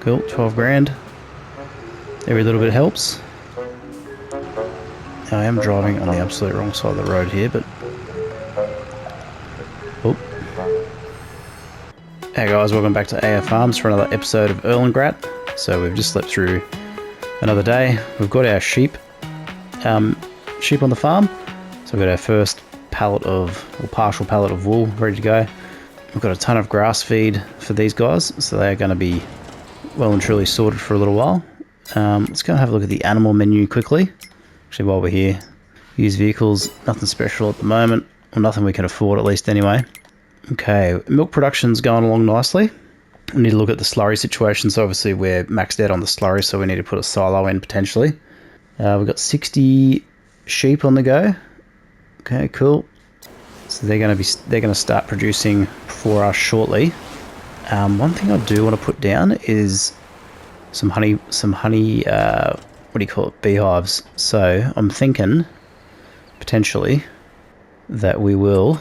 Cool, 12 grand. Every little bit helps. Now, I am driving on the absolute wrong side of the road here, but... Oh. Hey guys, welcome back to AF Farms for another episode of Erlengrat. So we've just slept through another day. We've got our sheep on the farm. So we've got our first pallet of, or partial pallet of wool ready to go. We've got a ton of grass feed for these guys, so they're going to be well and truly sorted for a little while. Let's go and have a look at the animal menu quickly. Actually, while we're here, used vehicles, nothing special at the moment, or nothing we can afford at least anyway. Okay, milk production's going along nicely. We need to look at the slurry situation, so obviously we're maxed out on the slurry, so we need to put a silo in potentially. We've got 60 sheep on the go. Okay, cool. So they're going to start producing for us shortly. One thing I do want to put down is some honey, what do you call it, beehives. So I'm thinking potentially that we will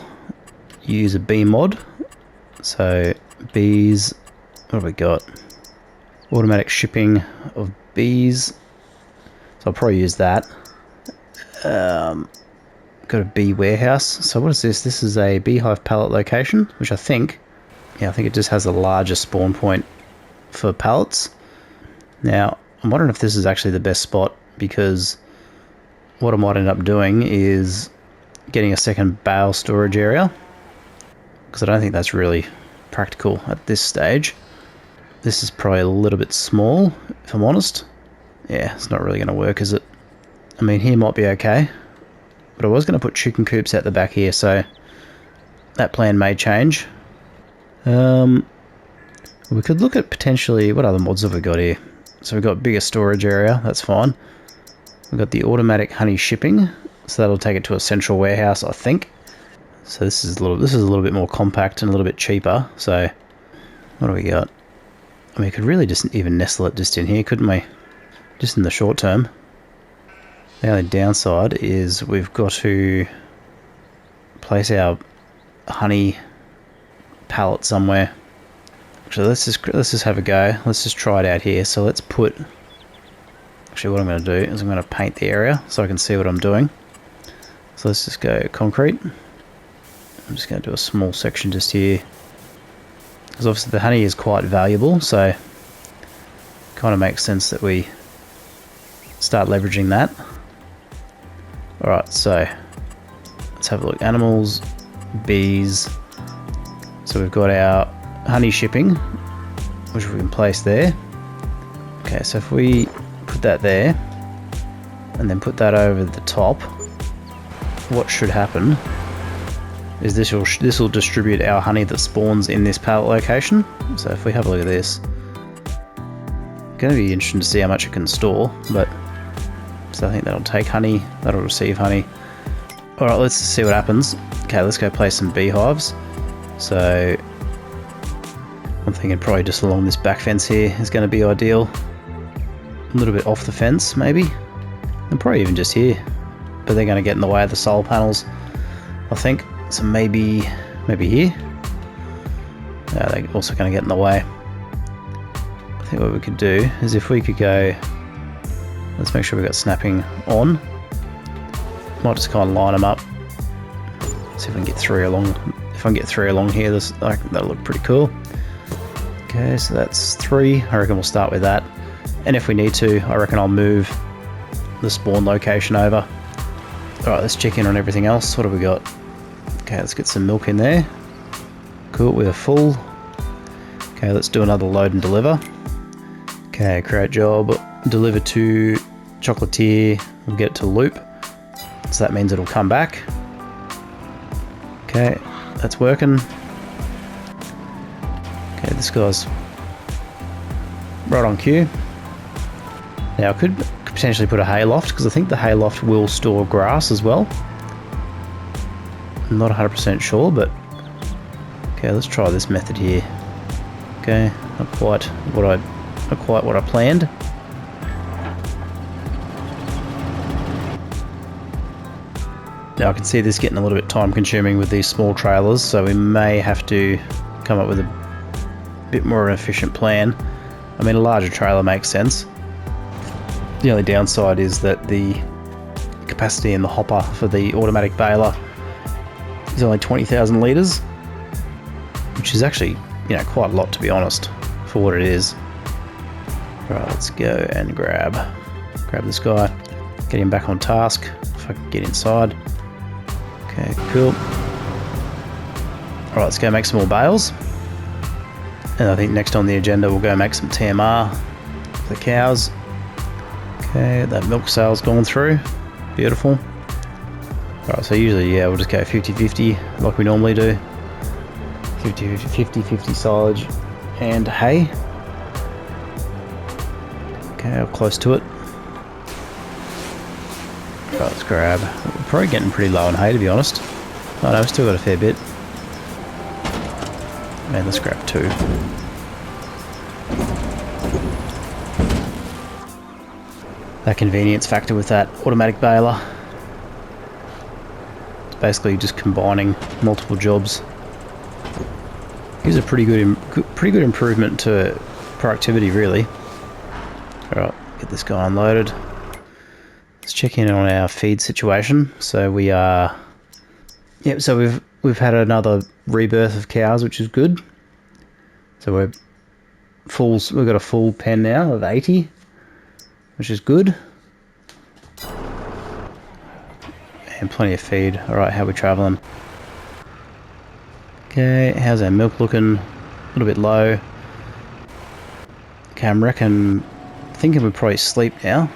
use a bee mod. So bees, what have we got? Automatic shipping of bees. So I'll probably use that. Got a bee warehouse. So what is this? This is a beehive pallet location, which I think it just has a larger spawn point for pallets. Now, I'm wondering if this is actually the best spot, because what I might end up doing is getting a second bale storage area, because I don't think that's really practical at this stage. This is probably a little bit small, if I'm honest. Yeah, it's not really going to work, is it? I mean, here might be okay, but I was going to put chicken coops out the back here, so that plan may change. We could look at potentially, what other mods have we got here? So we've got bigger storage area, that's fine. We've got the automatic honey shipping, so that'll take it to a central warehouse, I think. So this is a little bit more compact and a little bit cheaper. So what do we got? I mean, we could really just even nestle it just in here, couldn't we? Just in the short term. The only downside is we've got to place our honey pallet somewhere. Actually, let's just have a go. Let's just try it out here. So let's put... Actually, what I'm going to do is I'm going to paint the area so I can see what I'm doing. So let's just go concrete. I'm just going to do a small section just here, because obviously the honey is quite valuable, so it kind of makes sense that we start leveraging that. Alright, so let's have a look. Animals, bees. So we've got our honey shipping, which we can place there. Okay, so if we put that there and then put that over the top, what should happen is this will distribute our honey that spawns in this pallet location. So if we have a look at this, it's going to be interesting to see how much it can store, but so I think that'll take honey, that'll receive honey. Alright, let's see what happens. Okay, let's go place some beehives. So I'm thinking probably just along this back fence here is going to be ideal. A little bit off the fence maybe, and probably even just here, but they're going to get in the way of the solar panels, I think. So maybe here. They're also going to get in the way. I think what we could do is if we could go, let's make sure we got snapping on. Might just kind of line them up. See if we can get three along. If I can get three along here, that'll look pretty cool. Okay, so that's 3. I reckon we'll start with that. And if we need to, I reckon I'll move the spawn location over. Alright, let's check in on everything else. What have we got? Okay, let's get some milk in there. Cool, we're full. Okay, let's do another load and deliver. Okay, create job. Deliver to chocolatier. We'll get it to loop. So that means it'll come back. Okay, that's working. Okay, this guy's right on cue. Now I could potentially put a hay loft, because I think the hay loft will store grass as well. I'm not 100% sure, but okay, let's try this method here. Okay, not quite what I planned. Now I can see this getting a little bit time consuming with these small trailers, so we may have to come up with a bit more efficient plan. I mean, a larger trailer makes sense. The only downside is that the capacity in the hopper for the automatic baler is only 20,000 litres, which is actually, you know, quite a lot, to be honest, for what it is. Right, let's go and grab this guy, get him back on task, if I can get inside. Okay, cool. Alright, let's go make some more bales. And I think next on the agenda we'll go make some TMR for the cows. Okay, that milk sale's gone through. Beautiful. Alright, so usually, yeah, we'll just go 50-50 like we normally do. 50-50 silage and hay. Okay, we're close to it. Right, let's grab. We're probably getting pretty low on hay, to be honest. Oh no, we've still got a fair bit. Man, let's grab 2. That convenience factor with that automatic baler. It's basically just combining multiple jobs. Gives a pretty good improvement to productivity, really. Alright, get this guy unloaded. Let's check in on our feed situation. So we are... Yep, so we've had another rebirth of cows, which is good. So we've got a full pen now of 80, which is good. And plenty of feed. Alright, how are we travelling? Okay, how's our milk looking? A little bit low. Okay, I'm thinking we'll probably sleep now.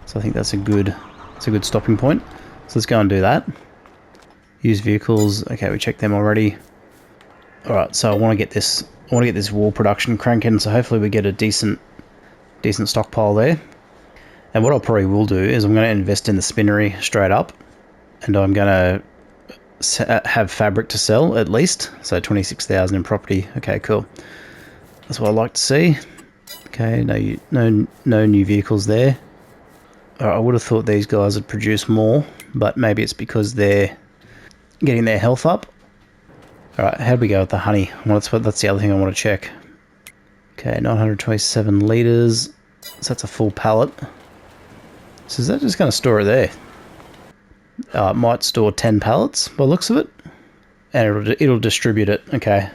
So I think that's a good stopping point. So let's go and do that. Use vehicles. Okay, we checked them already. Alright, so I want to get this wool production cranking, so hopefully we get a decent stockpile there. And what I probably will do is I'm going to invest in the spinnery straight up, and I'm going to have fabric to sell at least. So 26,000 in property. Okay, cool. That's what I like to see. Okay, no new vehicles there. I would have thought these guys would produce more, but maybe it's because they're getting their health up. Alright, how'd we go with the honey? Well, that's the other thing I want to check. Okay, 927 litres. So that's a full pallet. So is that just going to store it there? It might store 10 pallets by the looks of it. And it'll distribute it. Okay.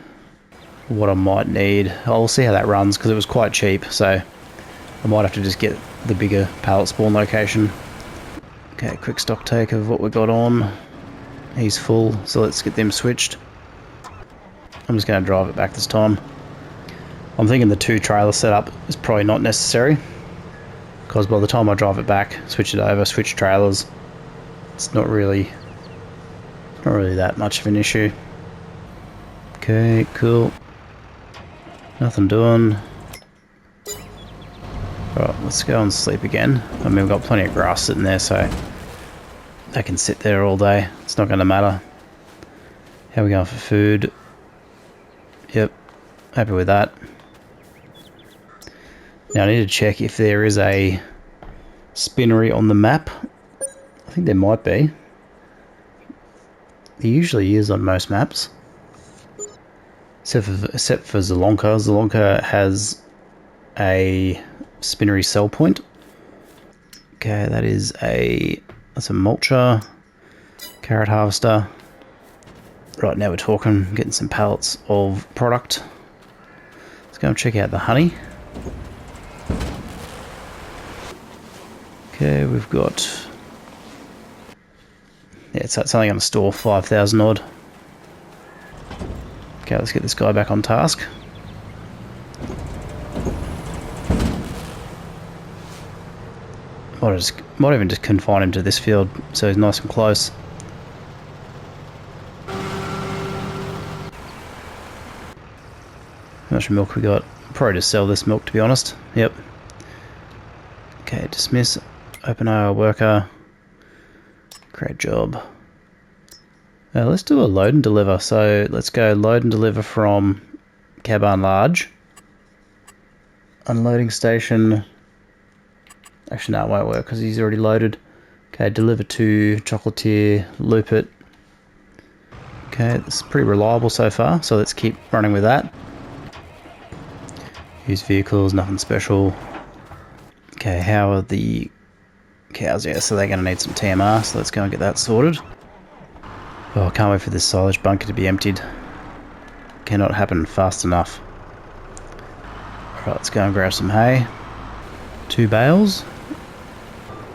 What I might need. I'll see how that runs, because it was quite cheap. So I might have to just get the bigger pallet spawn location. Okay, quick stock take of what we got on. He's full, so let's get them switched. I'm just going to drive it back this time. I'm thinking the 2 trailer setup is probably not necessary, because by the time I drive it back, switch it over, switch trailers, it's not really that much of an issue. Okay, cool. Nothing doing. Right, let's go and sleep again. I mean, we've got plenty of grass sitting there, so they can sit there all day. It's not going to matter. How are we going for food? Yep, happy with that. Now I need to check if there is a spinnery on the map. I think there might be. There usually is on most maps. Except for Zelonka. Zelonka has a spinnery sell point. Okay, that's a mulcher, carrot harvester. Right, now we're talking, getting some pallets of product. Let's go and check out the honey. Okay, we've got... Yeah, so it's only going to store 5,000 odd. Okay, let's get this guy back on task. Might even just confine him to this field so he's nice and close. How much milk we got? Probably just sell this milk, to be honest. Yep. Okay, dismiss. Open our worker. Great job. Let's do a load and deliver. So let's go load and deliver from Caban Large. Unloading station. Actually, no, it won't work because he's already loaded. Okay, deliver to Chocolatier, loop it. Okay, this is pretty reliable so far, so let's keep running with that. Used vehicles, nothing special. Okay, how are the cows? Yeah, so they're going to need some TMR, so let's go and get that sorted. Oh, I can't wait for this silage bunker to be emptied. Cannot happen fast enough. Alright, let's go and grab some hay. 2 bales.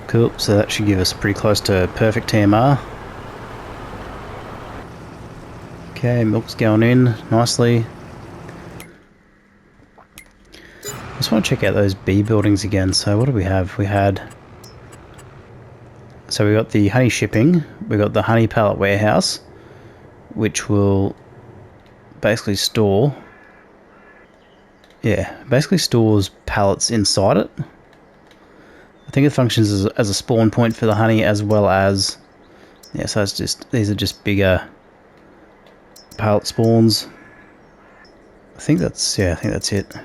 Cool, so that should give us pretty close to perfect TMR. Okay, milk's going in nicely. I just want to check out those bee buildings again. So what do we have? So we got the honey shipping, we got the honey pallet warehouse, which will basically store, basically stores pallets inside it. I think it functions as a spawn point for the honey as well as, yeah, so it's just, these are just bigger pallet spawns. I think that's it.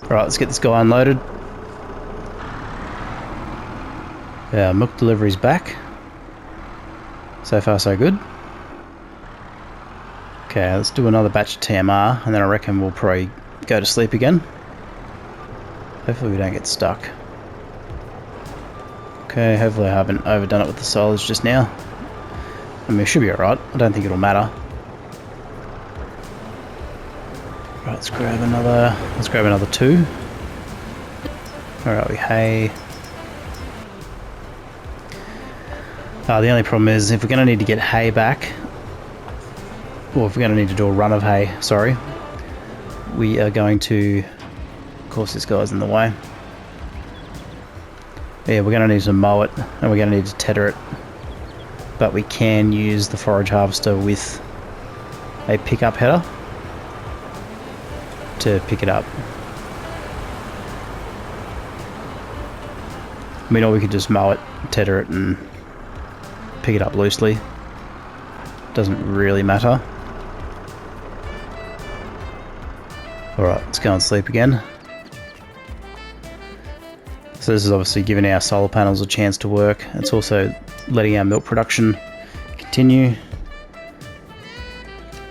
Alright, let's get this guy unloaded. Yeah, milk delivery's back. So far so good. Okay, let's do another batch of TMR and then I reckon we'll probably go to sleep again. Hopefully we don't get stuck. Okay, hopefully I haven't overdone it with the silage just now. I mean, it should be alright. I don't think it'll matter. Right, let's grab another 2. Alright, we hay. The only problem is if we're going to need to get hay back, or if we're going to need to do a run of hay, sorry, we are going to, of course this guy's in the way. Yeah, we're going to need to mow it and we're going to need to tether it, but we can use the forage harvester with a pickup header to pick it up. I mean, or we could just mow it, tether it and pick it up loosely. Doesn't really matter. Alright, let's go and sleep again. So this is obviously giving our solar panels a chance to work. It's also letting our milk production continue.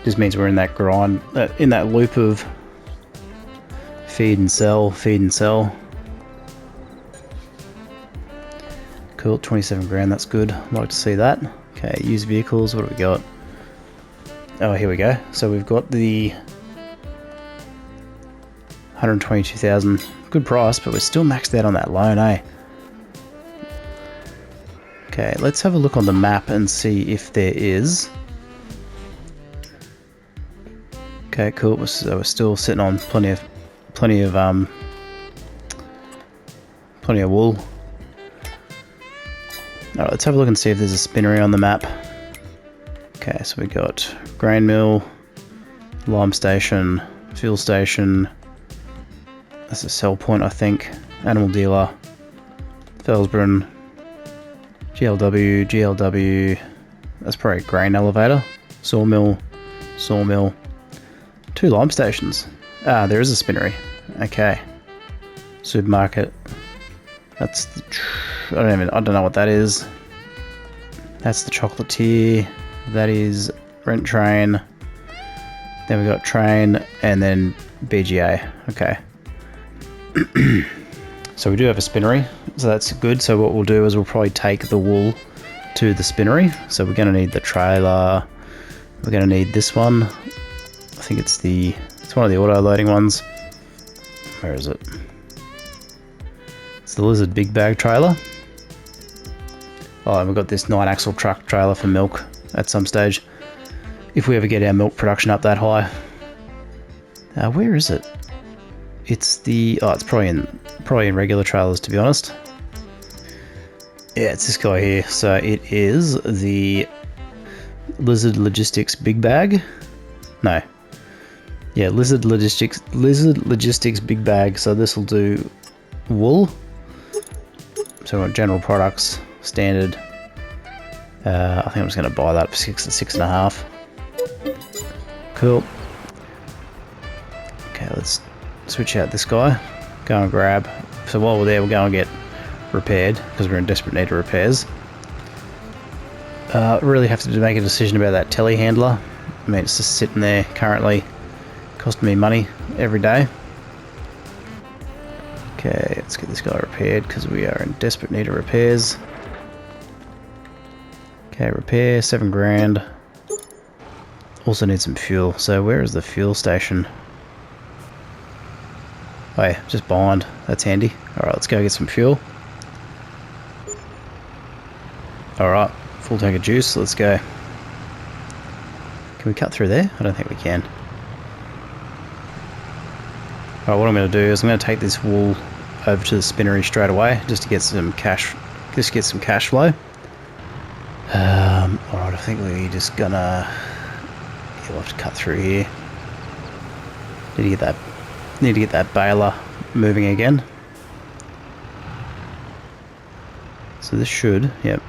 Just means we're in that grind, in that loop of feed and sell, feed and sell. Cool, 27 grand, that's good. I'd like to see that. Okay, used vehicles, what do we got? Oh, here we go. So we've got the 122,000. Good price, but we're still maxed out on that loan, eh? Okay, let's have a look on the map and see if there is. Okay, cool. So we're still sitting on plenty of wool. Alright, let's have a look and see if there's a spinnery on the map. Okay, so we got grain mill, lime station, fuel station. That's a sell point, I think. Animal dealer, Felsbrunn, GLW. That's probably a grain elevator. Sawmill. 2 lime stations. Ah, there is a spinnery. Okay. Supermarket. That's the I don't know what that is. That's the chocolatier. That is rent train. Then we got train and then BGA. Okay. So we do have a spinnery, so that's good. So what we'll do is we'll probably take the wool to the spinnery. So we're going to need the trailer. We're going to need this one. I think it's one of the auto loading ones. Where is it? It's the Lizard big bag trailer. Oh, and we've got this 9-axle truck trailer for milk at some stage, if we ever get our milk production up that high. Where is it? It's it's probably in regular trailers, to be honest. Yeah, it's this guy here. So it is the Lizard Logistics big bag. No. Yeah, Lizard Logistics big bag. So this will do wool. So we want general products, standard. I think I'm just going to buy that for 6.5. Cool. Okay, let's switch out this guy. Go and grab. So while we're there, we'll go and get repaired because we're in desperate need of repairs. Really have to make a decision about that telehandler. I mean, it's just sitting there currently, costing me money every day. Okay, let's get this guy repaired because we are in desperate need of repairs. Okay, repair, 7 grand. Also need some fuel. So where is the fuel station? Oh yeah, just behind. That's handy. Alright, let's go get some fuel. Alright, full tank of juice, let's go. Can we cut through there? I don't think we can. Alright, what I'm going to do is I'm going to take this wool over to the spinnery straight away, just to get some cash, flow. Alright, I think we're just gonna... Yeah, we'll have to cut through here. Need to get that baler moving again. So this should, yep.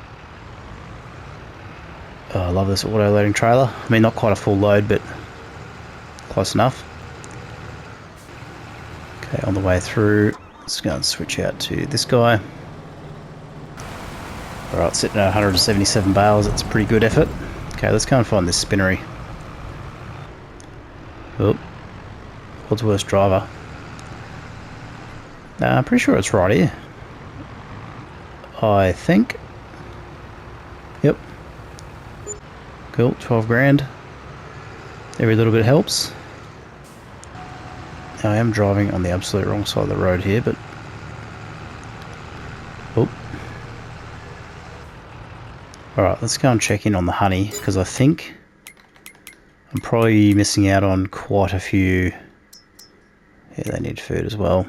Oh, I love this auto-loading trailer. I mean, not quite a full load, but close enough. Okay, on the way through, let's go and switch out to this guy. Alright, sitting at 177 bales, that's a pretty good effort. Okay, let's go and find this spinnery. Oh, world's worst driver. I'm pretty sure it's right here. I think. Yep. Cool, 12 grand. Every little bit helps. Now, I am driving on the absolute wrong side of the road here, but... Oh. Alright, let's go and check in on the honey, because I think I'm probably missing out on quite a few. Yeah, they need food as well.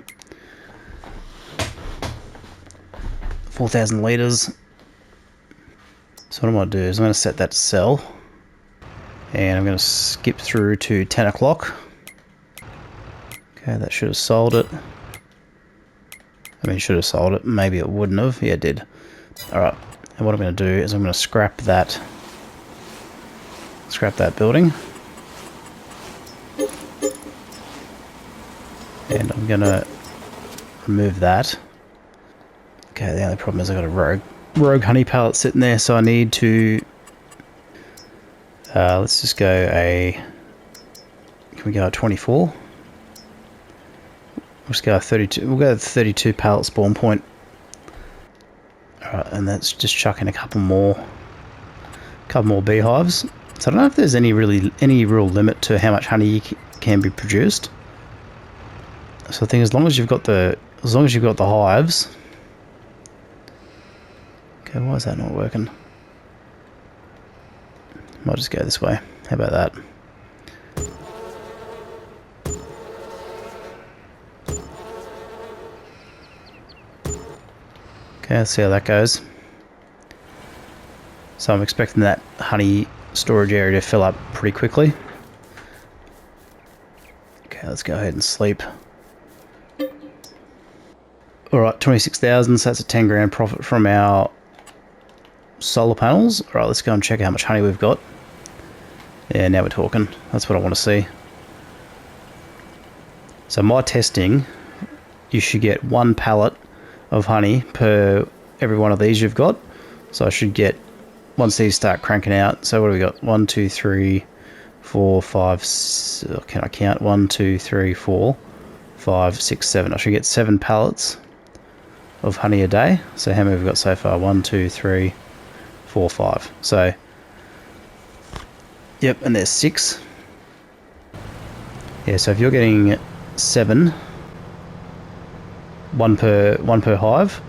4,000 litres. So what I'm going to do is I'm going to set that to sell. And I'm going to skip through to 10 o'clock. Okay, that should have sold it. I mean, should have sold it. Maybe it wouldn't have. Yeah, it did. Alright. And what I'm going to do is I'm going to scrap that building. And I'm going to remove that. Okay, the only problem is I've got a rogue honey pallet sitting there, so I need to... let's just go Can we go a 24? We'll just go a 32. We'll go 32 pallet spawn point. Alright, and that's just chucking a couple more beehives. So I don't know if there's any real limit to how much honey can be produced. So I think as long as you've got the hives. Okay, why is that not working? Might just go this way. How about that? Okay, let's see how that goes. So I'm expecting that honey storage area to fill up pretty quickly. Okay, let's go ahead and sleep. Alright, 26,000, so that's a 10 grand profit from our solar panels. Alright, let's go and check how much honey we've got. Yeah, now we're talking. That's what I want to see. So my testing, you should get 1 pallet of honey per every one of these you've got. So I should get, once these start cranking out, so what do we got? 1, 2, 3, 4, 5, can I count? 1, 2, 3, 4, 5, 6, 7. I should get 7 pallets of honey a day. So how many have we got so far? 1, 2, 3, 4, 5. So, yep, and there's 6. Yeah, so if you're getting 7, one per hive,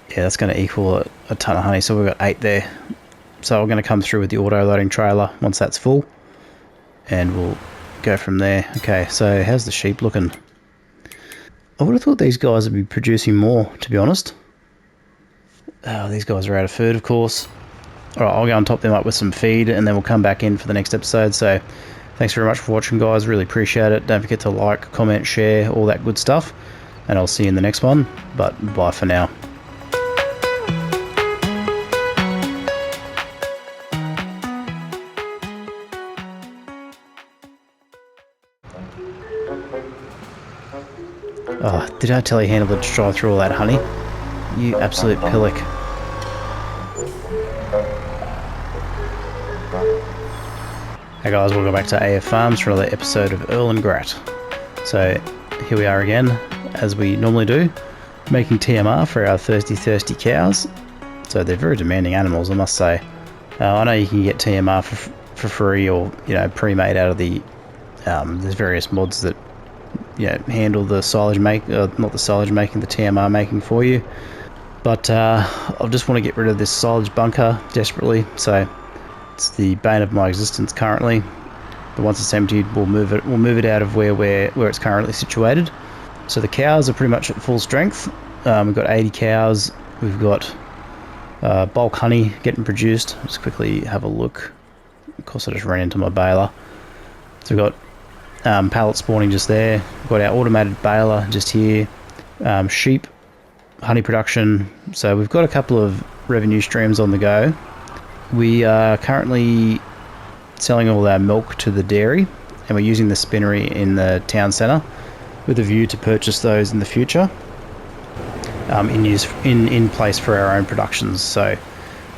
yeah, that's going to equal a ton of honey. So we've got 8 there. So we're going to come through with the auto-loading trailer once that's full, and we'll go from there. Okay, so how's the sheep looking? I would have thought these guys would be producing more, to be honest. Oh, these guys are out of food, of course. Alright, I'll go and top them up with some feed, and then we'll come back in for the next episode. So, thanks very much for watching, guys. Really appreciate it. Don't forget to like, comment, share, all that good stuff. And I'll see you in the next one. But bye for now. Oh, did I tell you handle to drive through all that honey? You absolute pillock. Hey guys, welcome back to AF Farms for another episode of Erlengrat. So here we are again, as we normally do, making TMR for our thirsty cows. So they're very demanding animals, I must say. I know you can get TMR for free, or pre-made out of the there's various mods that handle the silage not the silage making, the TMR making for you. But I just want to get rid of this silage bunker desperately, so it's the bane of my existence currently. But once it's emptied, we'll move it out of where it's currently situated. So the cows are pretty much at full strength. We've got 80 cows. We've got bulk honey getting produced. I'll just quickly have a look. Of course, I just ran into my baler. So we've got pallet spawning just there. We've got our automated baler just here. Sheep, honey production. So we've got a couple of revenue streams on the go. We are currently selling all our milk to the dairy, and we're using the spinnery in the town centre with a view to purchase those in the future in place for our own productions. So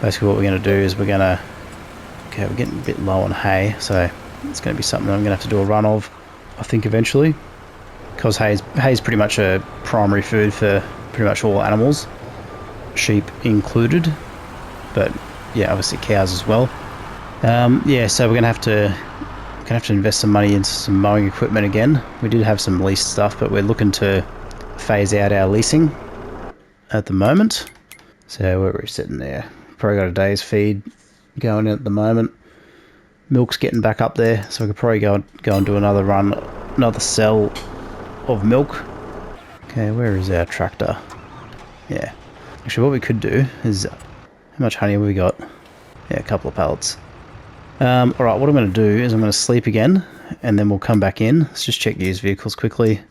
basically what we're going to do is we're getting a bit low on hay, so it's going to be something I'm going to have to do a run of, I think, eventually, because hay is pretty much a primary food for pretty much all animals, sheep included, but yeah, obviously cows as well. So we're gonna have to invest some money into some mowing equipment again. We did have some leased stuff, but we're looking to phase out our leasing at the moment. So where are we sitting there? Probably got a day's feed going in at the moment. Milk's getting back up there, so we could probably go and do another sell of milk. Okay, where is our tractor? Yeah. Actually, what we could do is, how much honey have we got? Yeah, a couple of pallets. Alright, what I'm going to do is I'm going to sleep again, and then we'll come back in. Let's just check used vehicles quickly.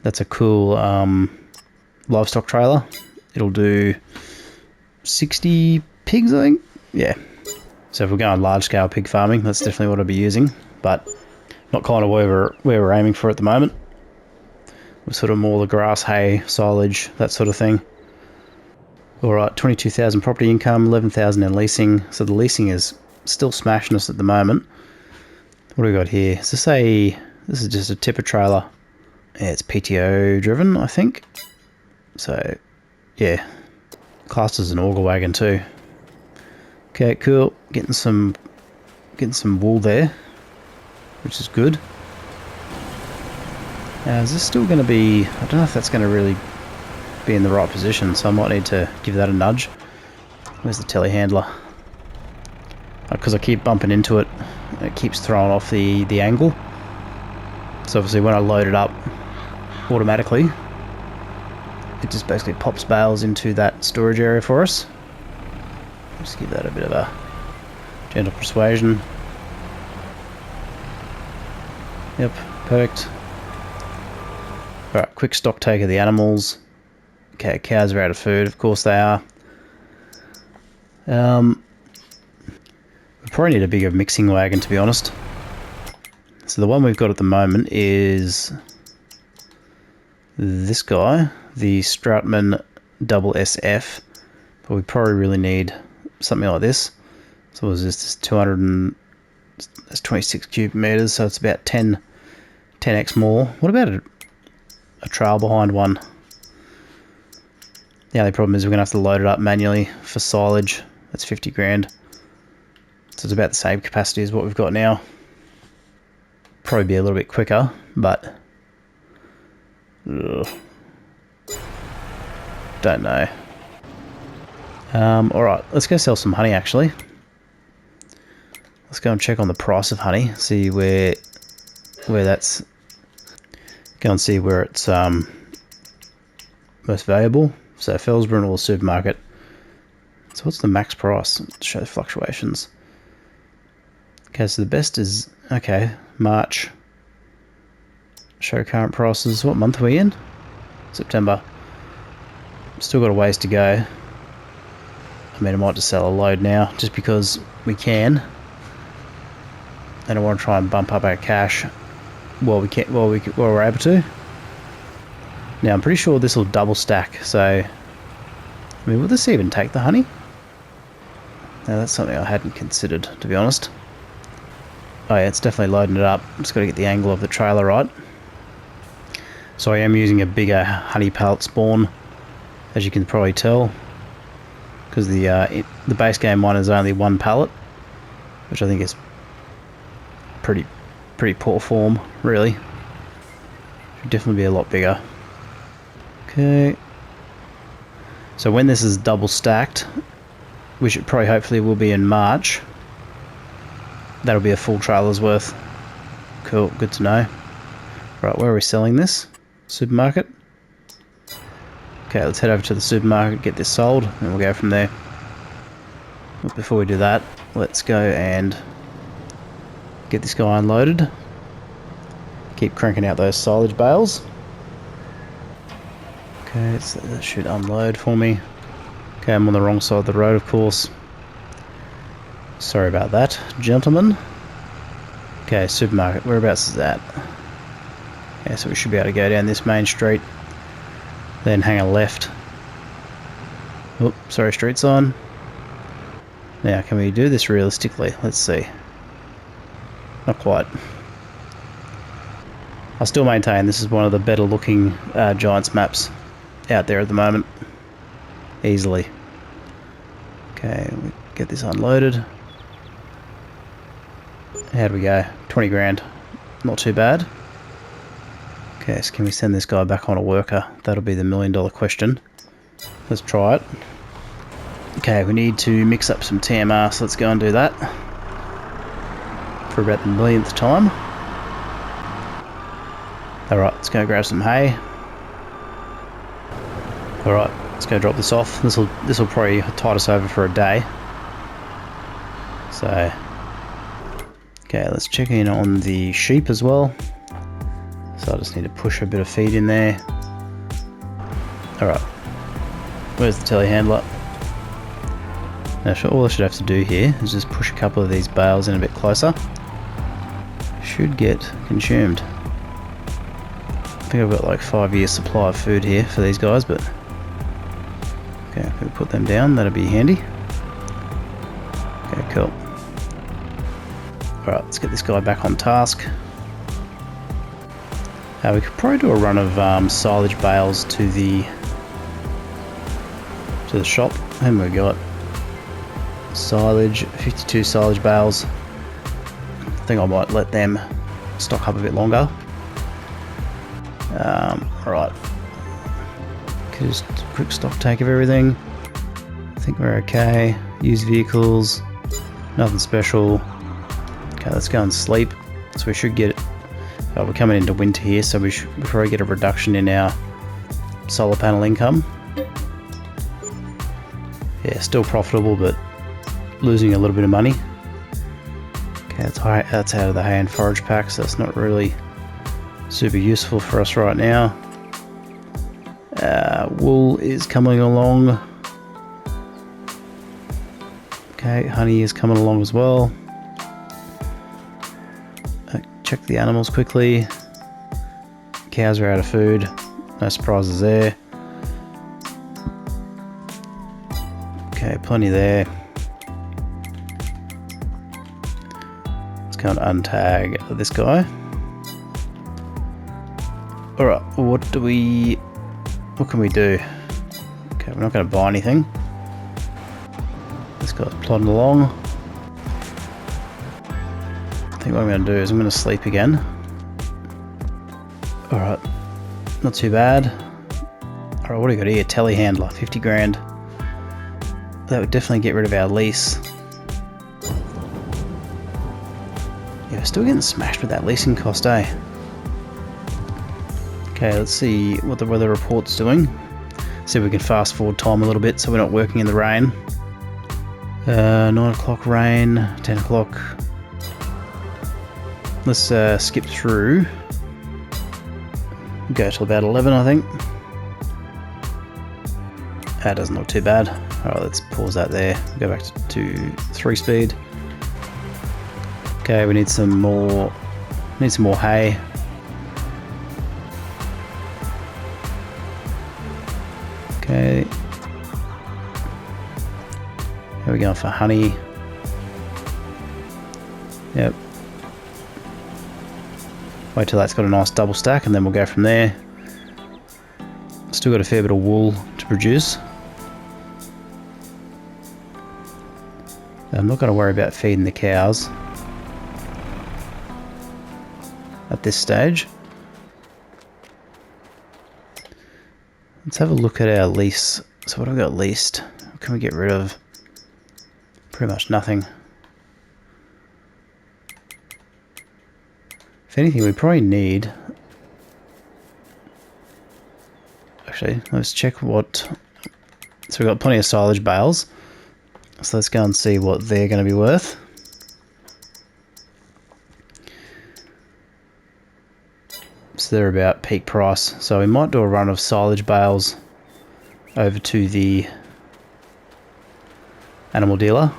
That's a cool livestock trailer. It'll do 60 pigs, I think. Yeah. So if we're going large-scale pig farming, that's definitely what I'll be using, but not kind of where we're aiming for at the moment. We're sort of more the grass, hay, silage, that sort of thing. Alright, 22,000 property income, 11,000 in leasing. So the leasing is still smashing us at the moment. What do we got here? This is just a tipper trailer. Yeah, it's PTO driven, I think. So yeah, classed as an auger wagon too. Okay, cool. Getting some wool there, which is good. Now, is this still going to be... I don't know if that's going to really be in the right position, so I might need to give that a nudge. Where's the telehandler? Because I keep bumping into it, it keeps throwing off the angle. So obviously when I load it up automatically, it just basically pops bales into that storage area for us. Just give that a bit of a gentle persuasion. Yep, perfect. Alright, quick stock take of the animals. Okay, cows are out of food, of course they are. We probably need a bigger mixing wagon, to be honest. So the one we've got at the moment is this guy, the Stroutman Double SF, but we probably really need something like this. So what is this? That's 26 cubic meters, so it's about 10x more. What about a trail behind one? The only problem is we're going to have to load it up manually for silage. That's 50 grand. So it's about the same capacity as what we've got now. Probably be a little bit quicker, but... ugh. Don't know. Alright, let's go sell some honey actually. Let's go and check on the price of honey, see where that's... Go and see where it's most valuable. So Felsbrunn or supermarket. So what's the max price? Show fluctuations. Okay, so the best is, okay, March. Show current prices. What month are we in? September. Still got a ways to go. I mean, I might just sell a load now, just because we can. And I want to try and bump up our cash while we're able to. Now, I'm pretty sure this will double stack, so... I mean, will this even take the honey? Now, that's something I hadn't considered, to be honest. Oh yeah, it's definitely loading it up. Just got to get the angle of the trailer right. So I am using a bigger honey pallet spawn, as you can probably tell, because the base game one is only 1 pallet, which I think is pretty poor form, really. Should definitely be a lot bigger. Okay. So when this is double stacked, which it probably hopefully will be in March, that'll be a full trailer's worth. Cool, good to know. Right, where are we selling this? Supermarket? Okay, let's head over to the supermarket, get this sold, and we'll go from there. But before we do that, let's go and get this guy unloaded. Keep cranking out those silage bales. Okay, so that should unload for me. Okay, I'm on the wrong side of the road, of course. Sorry about that, gentlemen. Okay, supermarket, whereabouts is that? Yeah, so we should be able to go down this main street, then hang a left. Oh, sorry, street sign. Now, can we do this realistically? Let's see. Not quite. I still maintain this is one of the better looking Giants maps out there at the moment. Easily. Okay, we get this unloaded. How'd we go? 20 grand. Not too bad. Okay, so can we send this guy back on a worker? That'll be the $1 million question. Let's try it. Okay, we need to mix up some TMR, so let's go and do that. For about the millionth time. Alright, let's go grab some hay. Alright, let's go drop this off. This'll probably tide us over for a day. So, okay, let's check in on the sheep as well. So I just need to push a bit of feed in there. Alright, where's the telehandler? Now all I should have to do here is just push a couple of these bales in a bit closer. Should get consumed. I think I've got like 5 years supply of food here for these guys, but okay, if we put them down, that'll be handy. Okay, cool. Alright, let's get this guy back on task. We could probably do a run of silage bales to the shop. How many we got? Silage, 52 silage bales. I think I might let them stock up a bit longer. Right. Just a quick stock take of everything. I think we're okay. Used vehicles, nothing special. Okay, let's go and sleep. So we should get. We're coming into winter here, so we should probably get a reduction in our solar panel income. Yeah, still profitable, but losing a little bit of money. Okay, that's out of the hay and forage pack, so that's not really super useful for us right now. Wool is coming along. Okay, honey is coming along as well. Check the animals quickly. Cows are out of food. No surprises there. Okay, plenty there. Let's go and untag this guy. Alright, what can we do? Okay, we're not going to buy anything. This guy's plodding along. I think what I'm going to do is I'm going to sleep again. Alright, not too bad. Alright, what do we got here? Telehandler, 50 grand. That would definitely get rid of our lease. Yeah, we're still getting smashed with that leasing cost, eh? Okay, let's see what the weather report's doing. See if we can fast forward time a little bit so we're not working in the rain. 9 o'clock rain, 10 o'clock. Let's skip through. Go till about 11, I think. That doesn't look too bad. Alright, let's pause that there. Go back to 3-speed. Okay, we need some more hay. Okay. Here we go for honey. Yep. Wait till that's got a nice double stack and then we'll go from there. Still got a fair bit of wool to produce. I'm not going to worry about feeding the cows at this stage. Let's have a look at our lease. So what have we got leased? What can we get rid of? Pretty much nothing. If anything, we probably need... Actually, let's check what... So we've got plenty of silage bales. So let's go and see what they're going to be worth. So they're about peak price. So we might do a run of silage bales over to the animal dealer.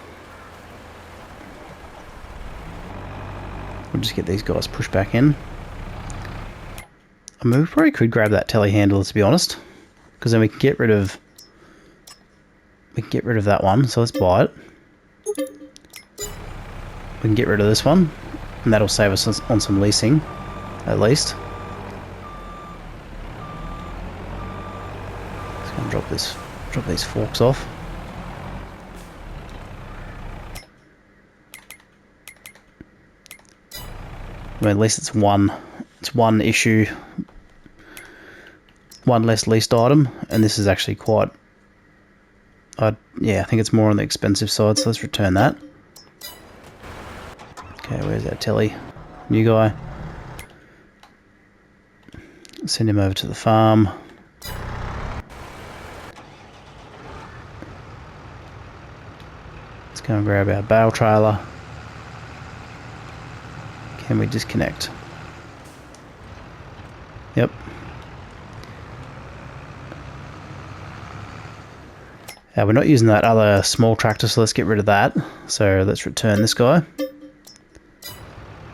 We'll just get these guys pushed back in. I mean, we probably could grab that telehandler, to be honest, because then we can get rid of that one. So let's buy it. We can get rid of this one, and that'll save us on some leasing, at least. Let's go and drop these forks off. I mean, at least it's one issue, one less leased item, and this is actually quite, yeah, I think it's more on the expensive side, so let's return that. Okay, where's our telly? New guy. Send him over to the farm. Let's go and grab our bale trailer. Can we disconnect? Yep. We're not using that other small tractor, so let's get rid of that. So let's return this guy.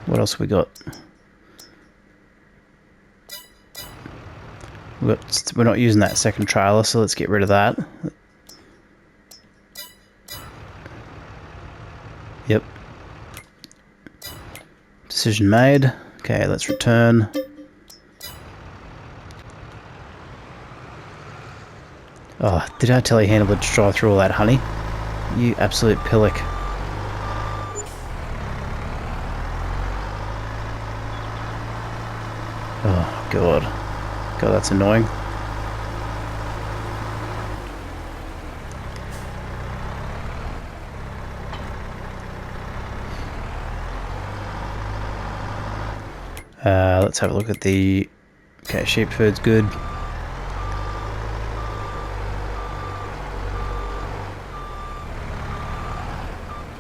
What else have we got? We're not using that second trailer, so let's get rid of that. Yep. Decision made. Okay, let's return. Oh, did our telehandler just drive through all that honey? You absolute pillock. Oh, God. God, that's annoying. Let's have a look at the... Okay, sheep food's good.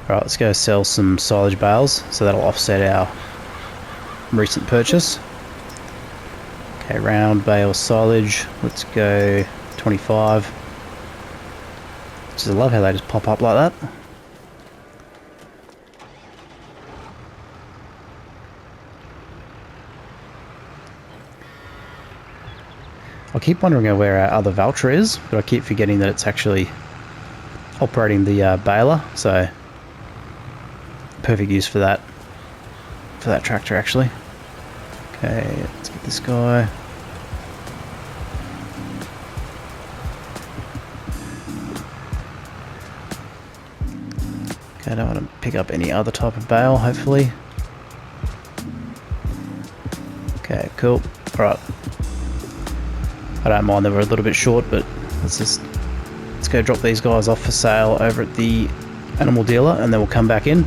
Alright, let's go sell some silage bales, so that'll offset our recent purchase. Okay, round bale silage, let's go 25. Just love how they just pop up like that. I keep wondering where our other voucher is, but I keep forgetting that it's actually operating the baler, so perfect use for that tractor actually. Okay, let's get this guy. Okay, I don't want to pick up any other type of bale, hopefully. Okay, cool. Alright. I don't mind they were a little bit short, but let's go drop these guys off for sale over at the animal dealer, and then we'll come back in.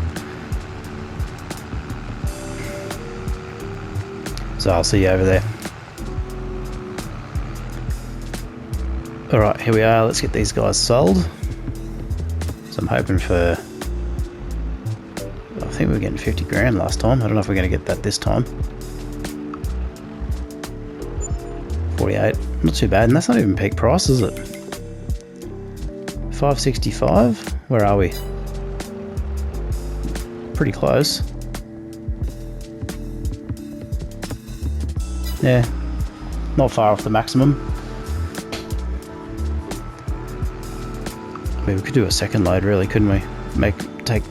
So I'll see you over there. Alright, here we are. Let's get these guys sold. So I'm hoping for... I think we were getting 50 grand last time. I don't know if we're going to get that this time. 48. Not too bad. And that's not even peak price, is it? 565? Where are we? Pretty close. Yeah, not far off the maximum. I mean, we could do a second load, really, couldn't we? Take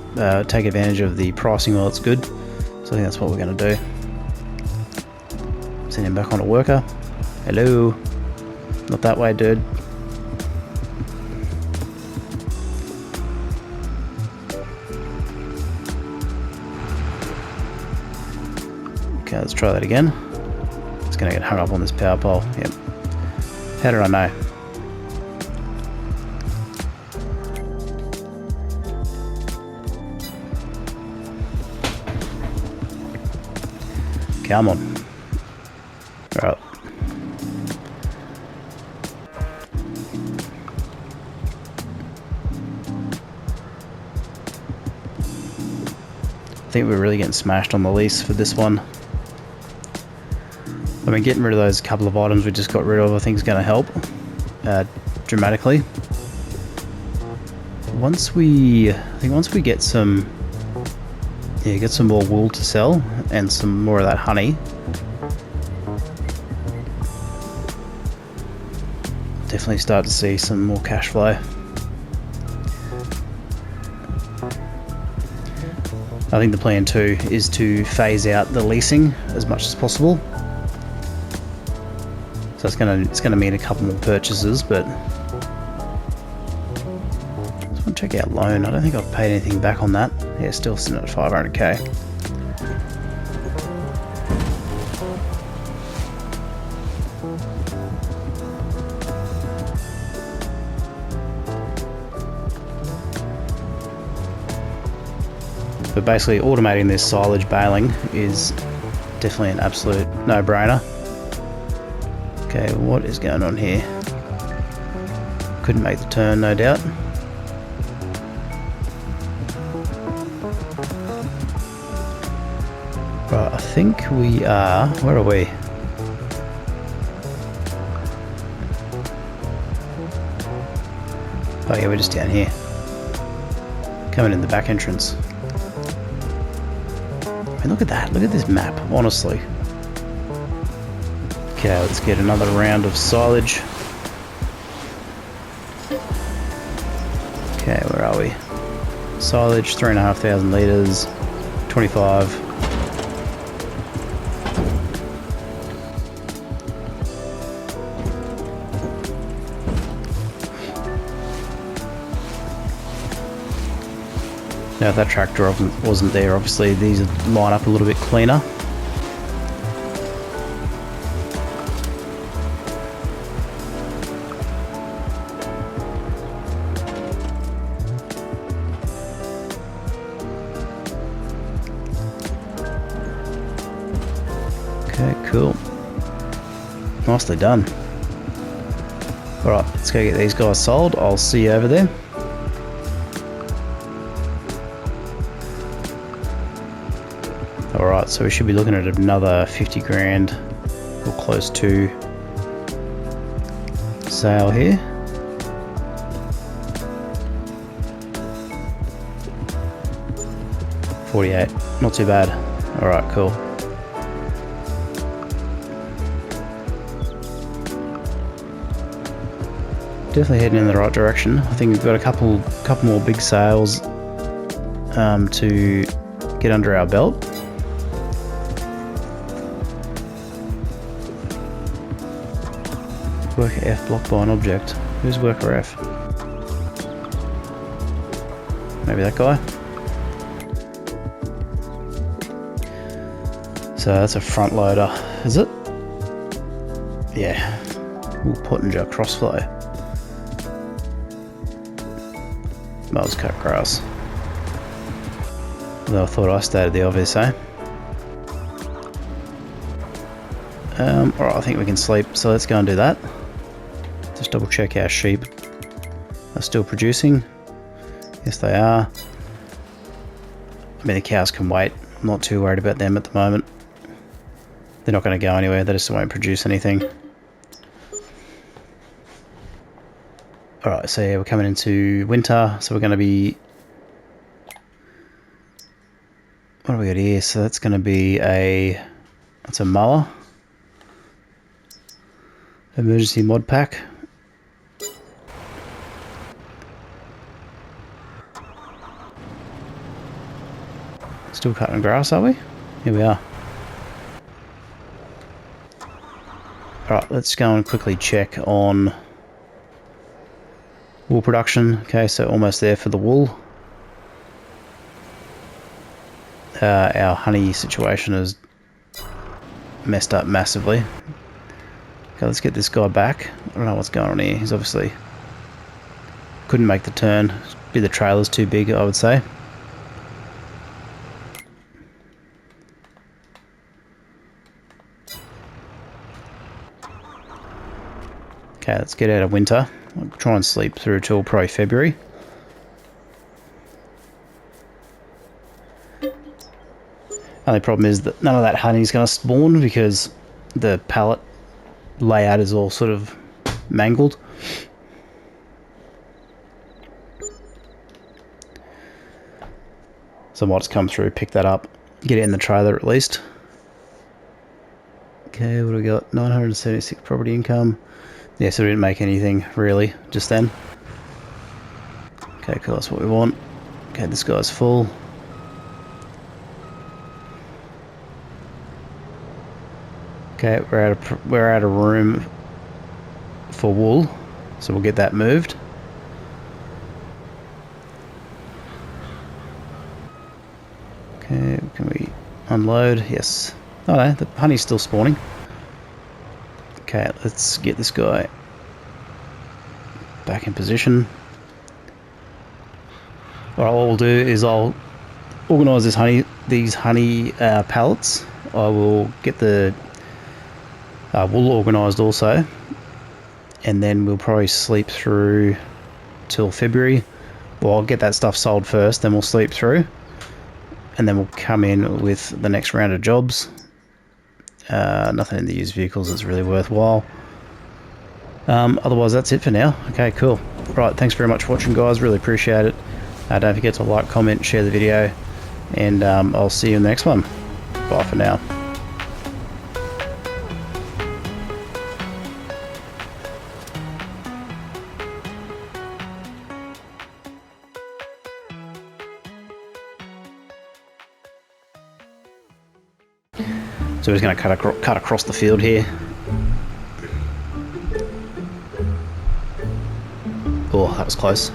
advantage of the pricing while it's good. So I think that's what we're going to do. Send him back on a worker. Hello. Not that way, dude. Okay, let's try that again. It's gonna get hung up on this power pole. Yep. How did I know? Come on. Alright. I think we're really getting smashed on the lease for this one. I mean, getting rid of those couple of items we just got rid of, I think is going to help dramatically. Once we get some, get some more wool to sell and some more of that honey, definitely start to see some more cash flow. I think the plan too is to phase out the leasing as much as possible. So it's gonna mean a couple more purchases, but I just want to check out loan. I don't think I've paid anything back on that. Yeah, still sitting at 500k. But basically, automating this silage baling is definitely an absolute no-brainer. Okay, what is going on here? Couldn't make the turn, no doubt. Right, I think we are... Where are we? Oh yeah, we're just down here. Coming in the back entrance. I mean, look at that. Look at this map, honestly. Okay, let's get another round of silage. Okay, where are we? Silage, 3,500 litres, 25. Now if that tractor wasn't there, obviously these would line up a little bit cleaner. Okay, cool. Nicely done. Alright, let's go get these guys sold. I'll see you over there. Alright, so we should be looking at another 50 grand or close to sale here. $48, not too bad. Alright, cool. Definitely heading in the right direction. I think we've got a couple more big sales to get under our belt. Worker F blocked by an object. Who's worker F? Maybe that guy? So that's a front loader, is it? Yeah. Ooh, Pottinger crossflow. Miles cut grass. Although I thought I stated the obvious, eh? Alright, I think we can sleep, so let's go and do that. Just double check our sheep are still producing. Yes, they are. I mean, the cows can wait. I'm not too worried about them at the moment. They're not going to go anywhere, they just won't produce anything. Alright, so yeah, we're coming into winter, so we're going to be... What do we got here? So that's going to be a... That's a mower. Emergency mod pack. Still cutting grass, are we? Here we are. Alright, let's go and quickly check on wool production. Okay, so almost there for the wool. Our honey situation is messed up massively. Okay, let's get this guy back. I don't know what's going on here. He's obviously couldn't make the turn. Be the trailer's too big, I would say. Okay, let's get out of winter. I'll try and sleep through till probably February. Only problem is that none of that honey is going to spawn because the pallet layout is all sort of mangled. So I might just come through, pick that up, get it in the trailer at least. Okay, what do we got? 976 property income. Yeah, so we didn't make anything really just then. Okay, cool, that's what we want. Okay, this guy's full. Okay, we're out of room for wool, so we'll get that moved. Okay, can we unload? Yes. Oh no, the honey's still spawning. Okay, let's get this guy back in position. Alright, what we'll do is I'll organise these honey pallets. I will get the wool organised also, and then we'll probably sleep through till February. Well, I'll get that stuff sold first, then we'll sleep through, and then we'll come in with the next round of jobs. Nothing in the used vehicles that's really worthwhile. Otherwise, that's it for now. Okay, cool. Right, thanks very much for watching, guys. Really appreciate it. Don't forget to like, comment, share the video, and I'll see you in the next one. Bye for now. So we're just going to cut across the field here. Oh, that was close.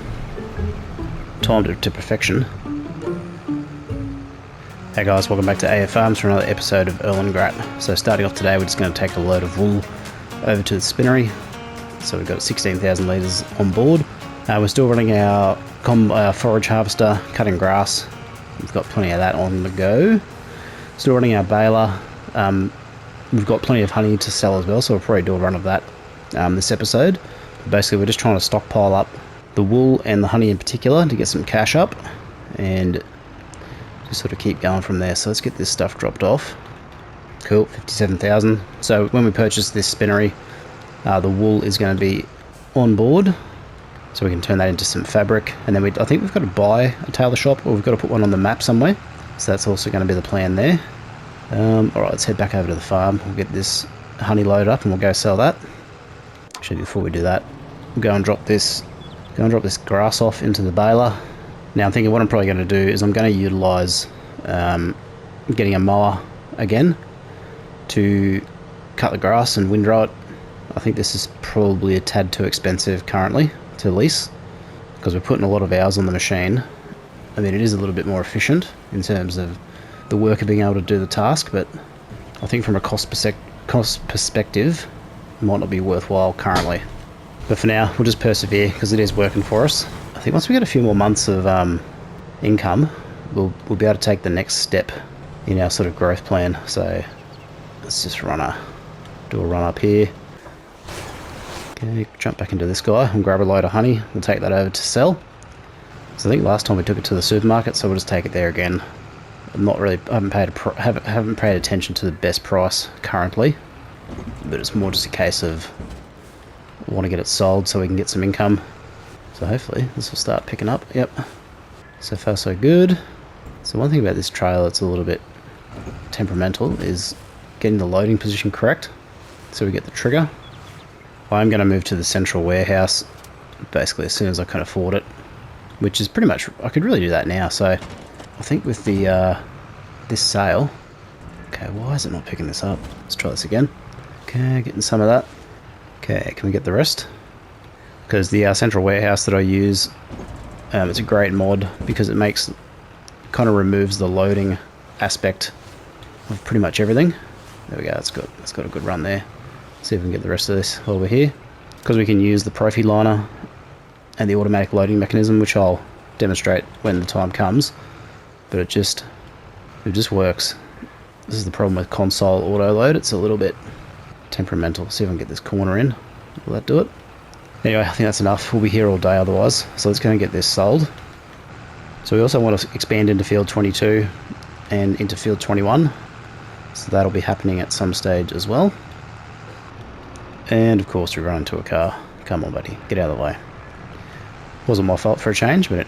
Timed it to perfection. Hey guys, welcome back to AF Farms for another episode of Erlengrat. So starting off today, we're just going to take a load of wool over to the spinnery. So we've got 16,000 litres on board. We're still running our forage harvester, cutting grass. We've got plenty of that on the go. Still running our baler. We've got plenty of honey to sell as well, so we'll probably do a run of that this episode. Basically, we're just trying to stockpile up the wool and the honey in particular to get some cash up, and just sort of keep going from there. So let's get this stuff dropped off. Cool, 57,000. So when we purchase this spinnery, the wool is going to be on board, so we can turn that into some fabric, and then I think we've got to buy a tailor shop, or we've got to put one on the map somewhere. So that's also going to be the plan there. Alright, let's head back over to the farm. We'll get this honey loaded up and we'll go sell that. Actually, before we do that, we'll go and drop this grass off into the baler. Now I'm thinking what I'm probably going to do is I'm going to utilise getting a mower again to cut the grass and windrow it. I think this is probably a tad too expensive currently to lease, because we're putting a lot of hours on the machine. I mean, it is a little bit more efficient in terms of the work of being able to do the task, but I think from a cost perspective, it might not be worthwhile currently. But for now, we'll just persevere because it is working for us. I think once we get a few more months of income, we'll be able to take the next step in our sort of growth plan. So let's just do a run up here. Okay, jump back into this guy and grab a load of honey. We'll take that over to sell. So I think last time we took it to the supermarket, so we'll just take it there again. I haven't paid attention to the best price currently, but it's more just a case of I want to get it sold so we can get some income. So hopefully this will start picking up. Yep. So far so good. So one thing about this trailer that's a little bit temperamental is getting the loading position correct. So we get the trigger. I'm going to move to the central warehouse basically as soon as I can afford it, which is pretty much, I could really do that now. So I think with the this sale, okay, why is it not picking this up? Let's try this again. Okay, getting some of that. Okay, can we get the rest? Because the central warehouse that I use, it's a great mod because it kind of removes the loading aspect of pretty much everything. There we go, that's good. That's got a good run there. Let's see if we can get the rest of this while we're here. Because we can use the Profi liner and the automatic loading mechanism, which I'll demonstrate when the time comes. But it just works. This is the problem with console auto load. It's a little bit temperamental. See if I can get this corner in. Will that do it? Anyway, I think that's enough. We'll be here all day otherwise. So let's go and get this sold. So we also want to expand into field 22 and into field 21. So that'll be happening at some stage as well. And of course we run into a car. Come on, buddy. Get out of the way. Wasn't my fault for a change, but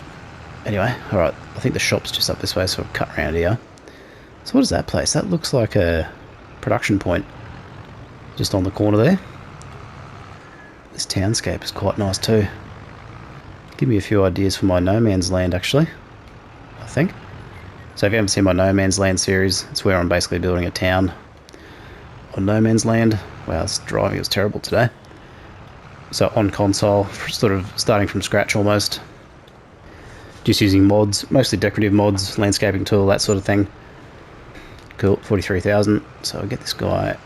anyway. Alright, I think the shop's just up this way, so we'll cut around here. So what is that place? That looks like a production point. Just on the corner there. This townscape is quite nice too. Give me a few ideas for my No Man's Land actually, I think. So if you haven't seen my No Man's Land series, it's where I'm basically building a town on No Man's Land. Wow, this driving is terrible today. So on console, sort of starting from scratch almost. Just using mods, mostly decorative mods, landscaping tool, that sort of thing. Cool, 43,000. So I'll get this guy,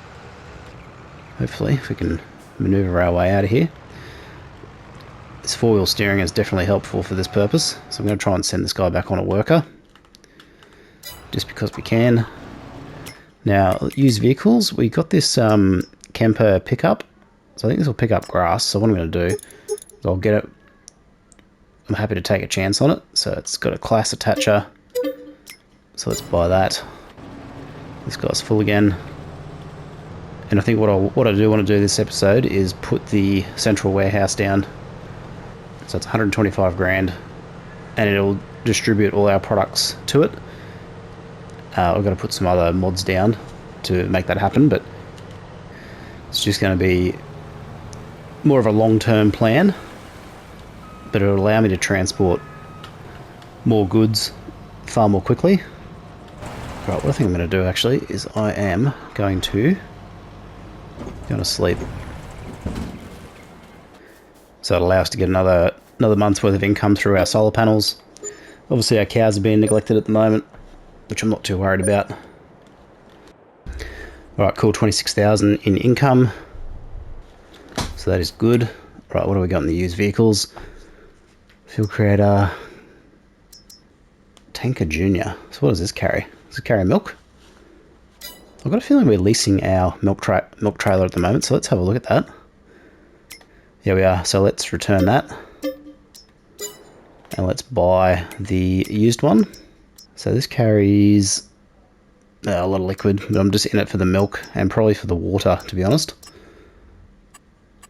hopefully, if we can maneuver our way out of here. This four-wheel steering is definitely helpful for this purpose. So I'm going to try and send this guy back on a worker. Just because we can. Now, used vehicles, we got this Kemper pickup. So I think this will pick up grass. So what I'm going to do is I'll get it. I'm happy to take a chance on it. So it's got a class attacher. So let's buy that. This guy's full again. And I think what I do want to do this episode is put the central warehouse down. So it's 125 grand. And it'll distribute all our products to it. I've got to put some other mods down to make that happen, but it's just going to be more of a long-term plan, but it'll allow me to transport more goods far more quickly. Right, what I think I'm going to do actually is I am going to go to sleep. So it'll allow us to get another month's worth of income through our solar panels. Obviously our cows are being neglected at the moment, which I'm not too worried about. Alright, cool, 26,000 in income. So that is good. Right, what do we got in the used vehicles? Field Creator. Tanker Junior. So what does this carry? Does it carry milk? I've got a feeling we're leasing our milk trailer at the moment, so let's have a look at that. Here we are, so let's return that. And let's buy the used one. So this carries a lot of liquid, but I'm just in it for the milk and probably for the water, to be honest.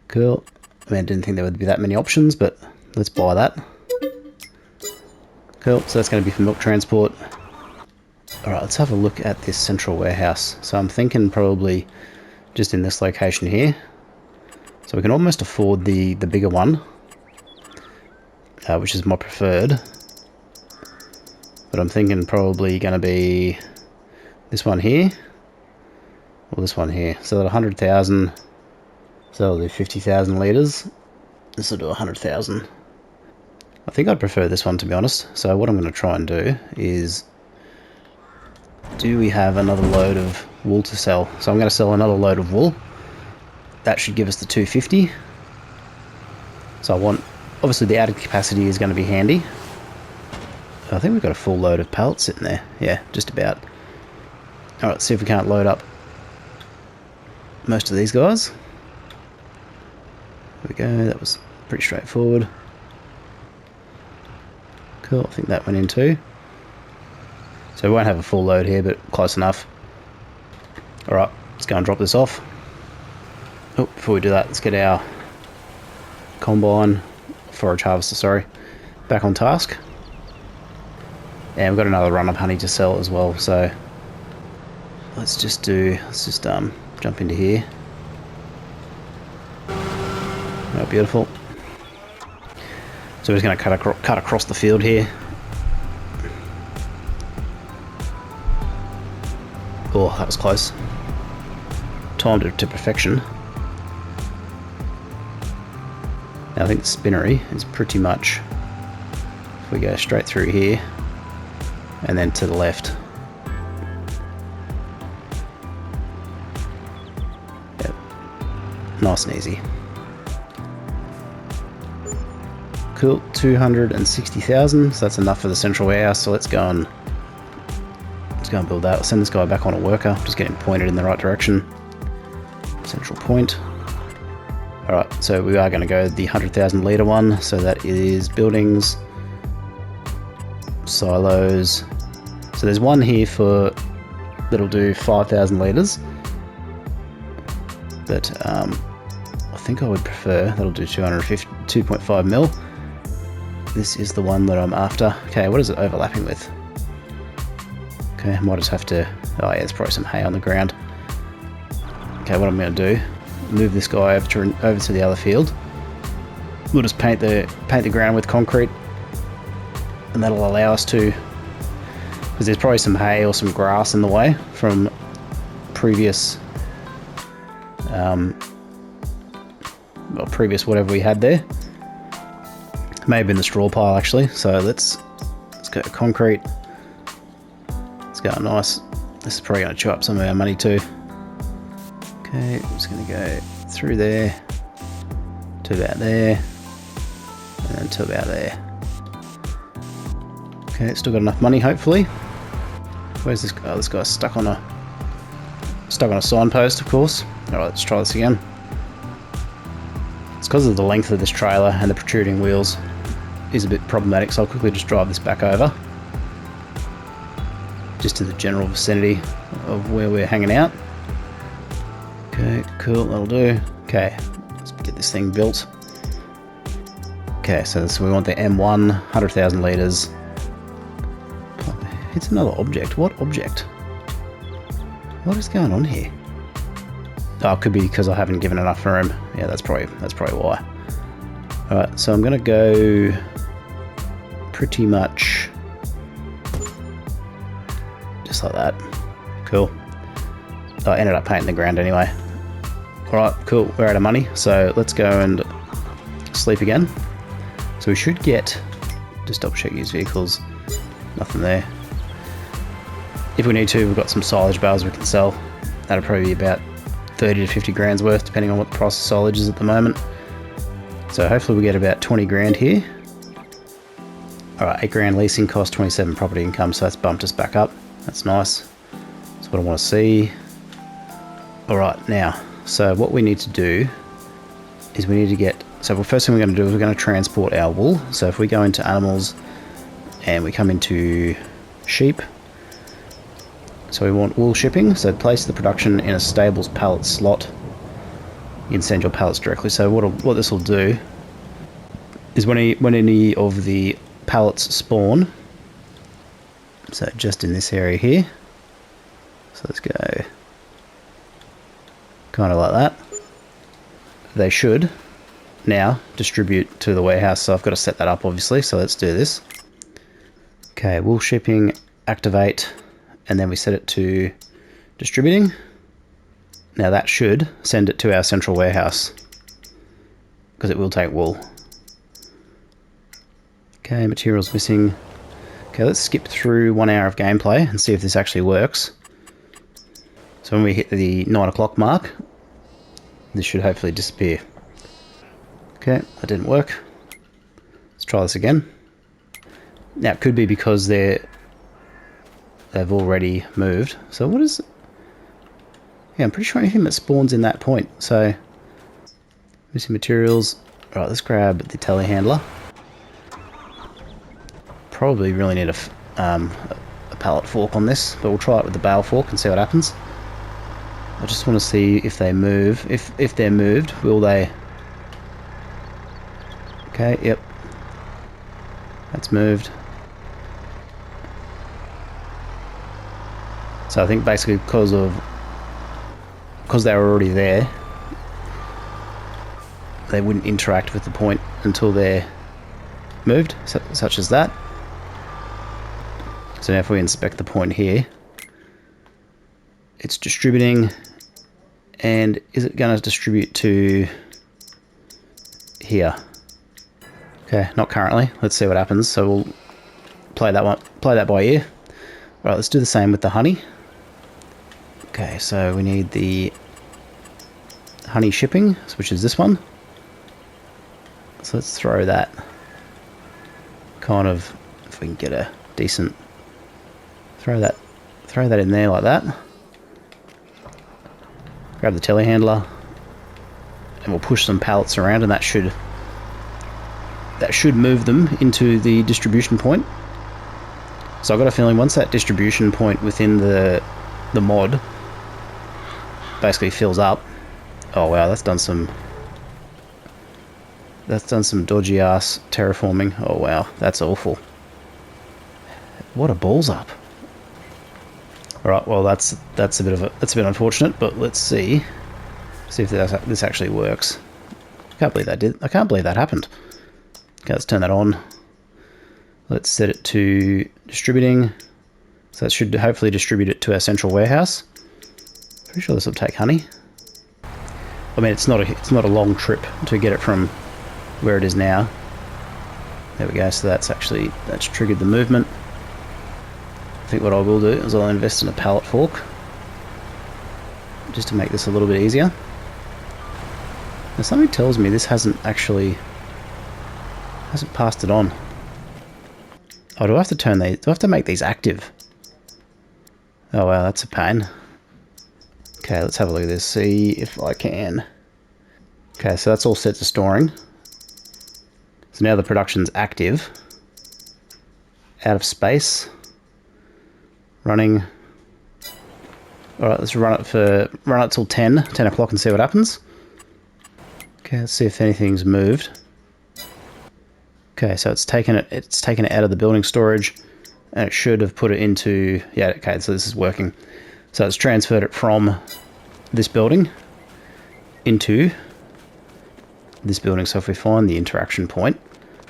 Cool. I mean, I didn't think there would be that many options, but let's buy that. Cool, so that's going to be for milk transport. Alright, let's have a look at this central warehouse. So I'm thinking probably just in this location here. So we can almost afford the bigger one, which is my preferred. But I'm thinking probably going to be this one here, or this one here. So that 100,000, so that'll do 50,000 litres. This will do 100,000. I think I'd prefer this one, to be honest. So what I'm going to try and do is, do we have another load of wool to sell? So I'm going to sell another load of wool. That should give us the 250. So I want, obviously the added capacity is going to be handy. I think we've got a full load of pallets sitting there. Yeah, just about. Alright, let's see if we can't load up most of these guys. There we go, that was pretty straightforward. Cool, I think that went in too. So we won't have a full load here, but close enough. Alright, let's go and drop this off. Oh, before we do that, let's get our combine, forage harvester, sorry, back on task. And we've got another run of honey to sell as well, so let's just jump into here. Oh, beautiful. So we're just going to cut across the field here. Oh, that was close. timed it to perfection. Now I think the spinnery is pretty much, if we go straight through here and then to the left. Yep. Nice and easy. Cool, 260,000, so that's enough for the central warehouse, so let's go and build that. I'll send this guy back on a worker, just get him pointed in the right direction. Central point. Alright, so we are going to go the 100,000 litre one, so that is buildings, silos. So there's one here for that'll do 5,000 litres that I think I would prefer. That'll do 2.5 mil. This is the one that I'm after. Okay, what is it overlapping with? Okay, I might just have to... Oh yeah, there's probably some hay on the ground. Okay, what I'm going to do, move this guy over to the other field. We'll just paint the ground with concrete, and that'll allow us to... Because there's probably some hay or some grass in the way from previous... previous whatever we had there. Maybe in the straw pile actually. So let's go concrete. Let's go nice. This is probably going to chew up some of our money too. Okay, I'm just going to go through there to about there, and then to about there. Okay, still got enough money hopefully. Where's this guy? Oh, this guy's stuck on a signpost, of course. All right, let's try this again. It's because of the length of this trailer and the protruding wheels is a bit problematic, so I'll quickly just drive this back over, just to the general vicinity of where we're hanging out. Okay, cool, that'll do. Okay, let's get this thing built. Okay, so we want the M1, 100,000 litres. It's another object. What object? What is going on here? Oh, it could be because I haven't given enough room. Yeah, that's probably why. Alright, so I'm gonna go pretty much just like that. Cool. I ended up painting the ground anyway. Alright, cool, we're out of money, so let's go and sleep again. So we should get, just double check used vehicles, nothing there. If we need to, we've got some silage bales we can sell. That'll probably be about 30 to 50 grand's worth, depending on what the price of silage is at the moment. So hopefully we get about 20 grand here. Alright, 8 grand leasing cost, 27 property income, so that's bumped us back up. That's nice. That's what I want to see. Alright, now, so what we need to do is we need to get... So the first thing we're going to do is we're going to transport our wool. So if we go into animals and we come into sheep, so we want wool shipping, so place the production in a stable's pallet slot. You can send your pallets directly. So what this will do is when any of the pallets spawn, so just in this area here, so let's go kind of like that, they should now distribute to the warehouse. So I've got to set that up obviously, so let's do this. Okay, wool shipping, activate, and then we set it to distributing. Now that should send it to our central warehouse, because it will take wool. Okay, materials missing. Okay, let's skip through 1 hour of gameplay and see if this actually works. So when we hit the 9 o'clock mark, this should hopefully disappear. Okay, that didn't work. Let's try this again. Now it could be because they've already moved. So what is... Yeah, I'm pretty sure anything that spawns in that point. So, missing materials. Alright, let's grab the telehandler. Probably really need a pallet fork on this, but we'll try it with the bale fork and see what happens. I just want to see if they move. If they're moved, will they... Okay, yep. That's moved. So I think basically because they were already there, they wouldn't interact with the point until they're moved, such as that. So now if we inspect the point here, it's distributing And is it going to distribute to here? Okay, not currently. Let's see what happens. So we'll play that by ear. Right, let's do the same with the honey. Okay, so we need the honey shipping, which is this one. So let's throw that kind of, if we can get a decent, throw that in there like that. Grab the telehandler, and we'll push some pallets around, and that should move them into the distribution point. So I've got a feeling once that distribution point within the mod basically fills up. Oh wow, that's done some dodgy ass terraforming. Oh wow, that's awful. What a balls up. Alright, well that's a bit unfortunate, but let's see if this actually works. I can't believe that happened. Okay, let's turn that on. Let's set it to distributing. So that should hopefully distribute it to our central warehouse. Pretty sure this will take honey. I mean, it's not a long trip to get it from where it is now. There we go. So that's triggered the movement. I think what I will do is I'll invest in a pallet fork just to make this a little bit easier. Now something tells me this hasn't passed it on. Oh, do I have to turn these? Do I have to make these active? Oh wow, that's a pain. Okay, let's have a look at this, see if I can. Okay, so that's all set to storing. So now the production's active. Out of space. Running. Alright, let's run it till 10 o'clock and see what happens. Okay, let's see if anything's moved. Okay, so it's taken it out of the building storage, and it should have put it into, yeah, okay, so this is working. So it's transferred it from this building into this building. So if we find the interaction point,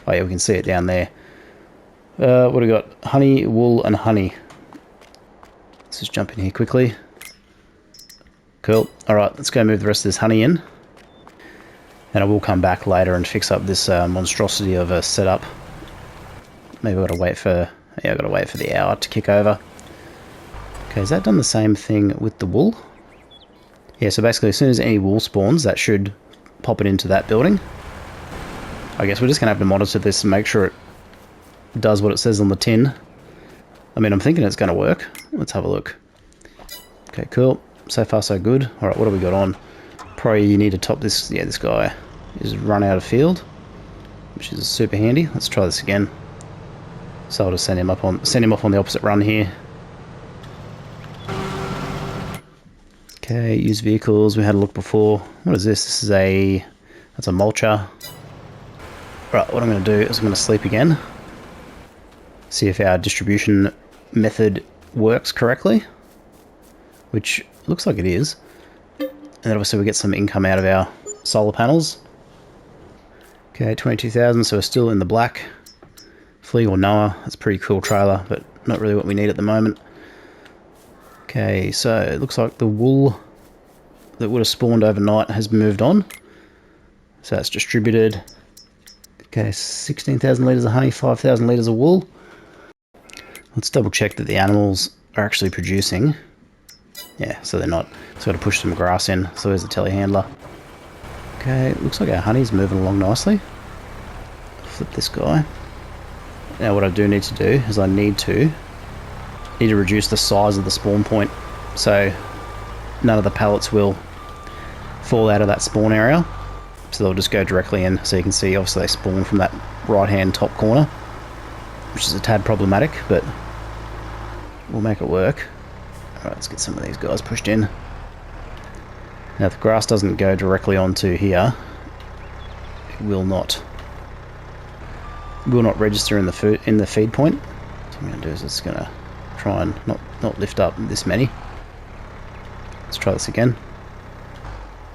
oh yeah, we can see it down there. What do we got? Honey, wool, and honey. Let's just jump in here quickly. Cool. Alright, let's go move the rest of this honey in. And I will come back later and fix up this monstrosity of a setup. Maybe I've got to wait for the hour to kick over. Okay, has that done the same thing with the wool? Yeah, so basically as soon as any wool spawns, that should pop it into that building. I guess we're just going to have to monitor this and make sure it does what it says on the tin. I mean, I'm thinking it's going to work. Let's have a look. Okay, cool. So far so good. Alright, what have we got on? Probably you need to top this. Yeah, this guy is run out of field, which is super handy. Let's try this again. So I'll just send him off on the opposite run here. Okay, used vehicles. We had a look before. What is this? That's a mulcher. Right, what I'm going to do is I'm going to sleep again. See if our distribution method works correctly, which looks like it is. And then obviously we get some income out of our solar panels. Okay, 22,000, so we're still in the black. Flee or Noah, that's a pretty cool trailer, but not really what we need at the moment. Okay, so it looks like the wool that would have spawned overnight has moved on. So that's distributed. Okay, 16,000 litres of honey, 5,000 litres of wool. Let's double check that the animals are actually producing. Yeah, so they're not. So got to push some grass in. So there's the telehandler. Okay, looks like our honey's moving along nicely. Flip this guy. Now what I do need to do is I need to reduce the size of the spawn point, so none of the pallets will fall out of that spawn area. So they'll just go directly in. So you can see obviously they spawn from that right hand top corner, which is a tad problematic, but we'll make it work. Alright, let's get some of these guys pushed in. Now if the grass doesn't go directly onto here, it will not register in the feed point. So what I'm going to do is it's going to try and not lift up this many. Let's try this again.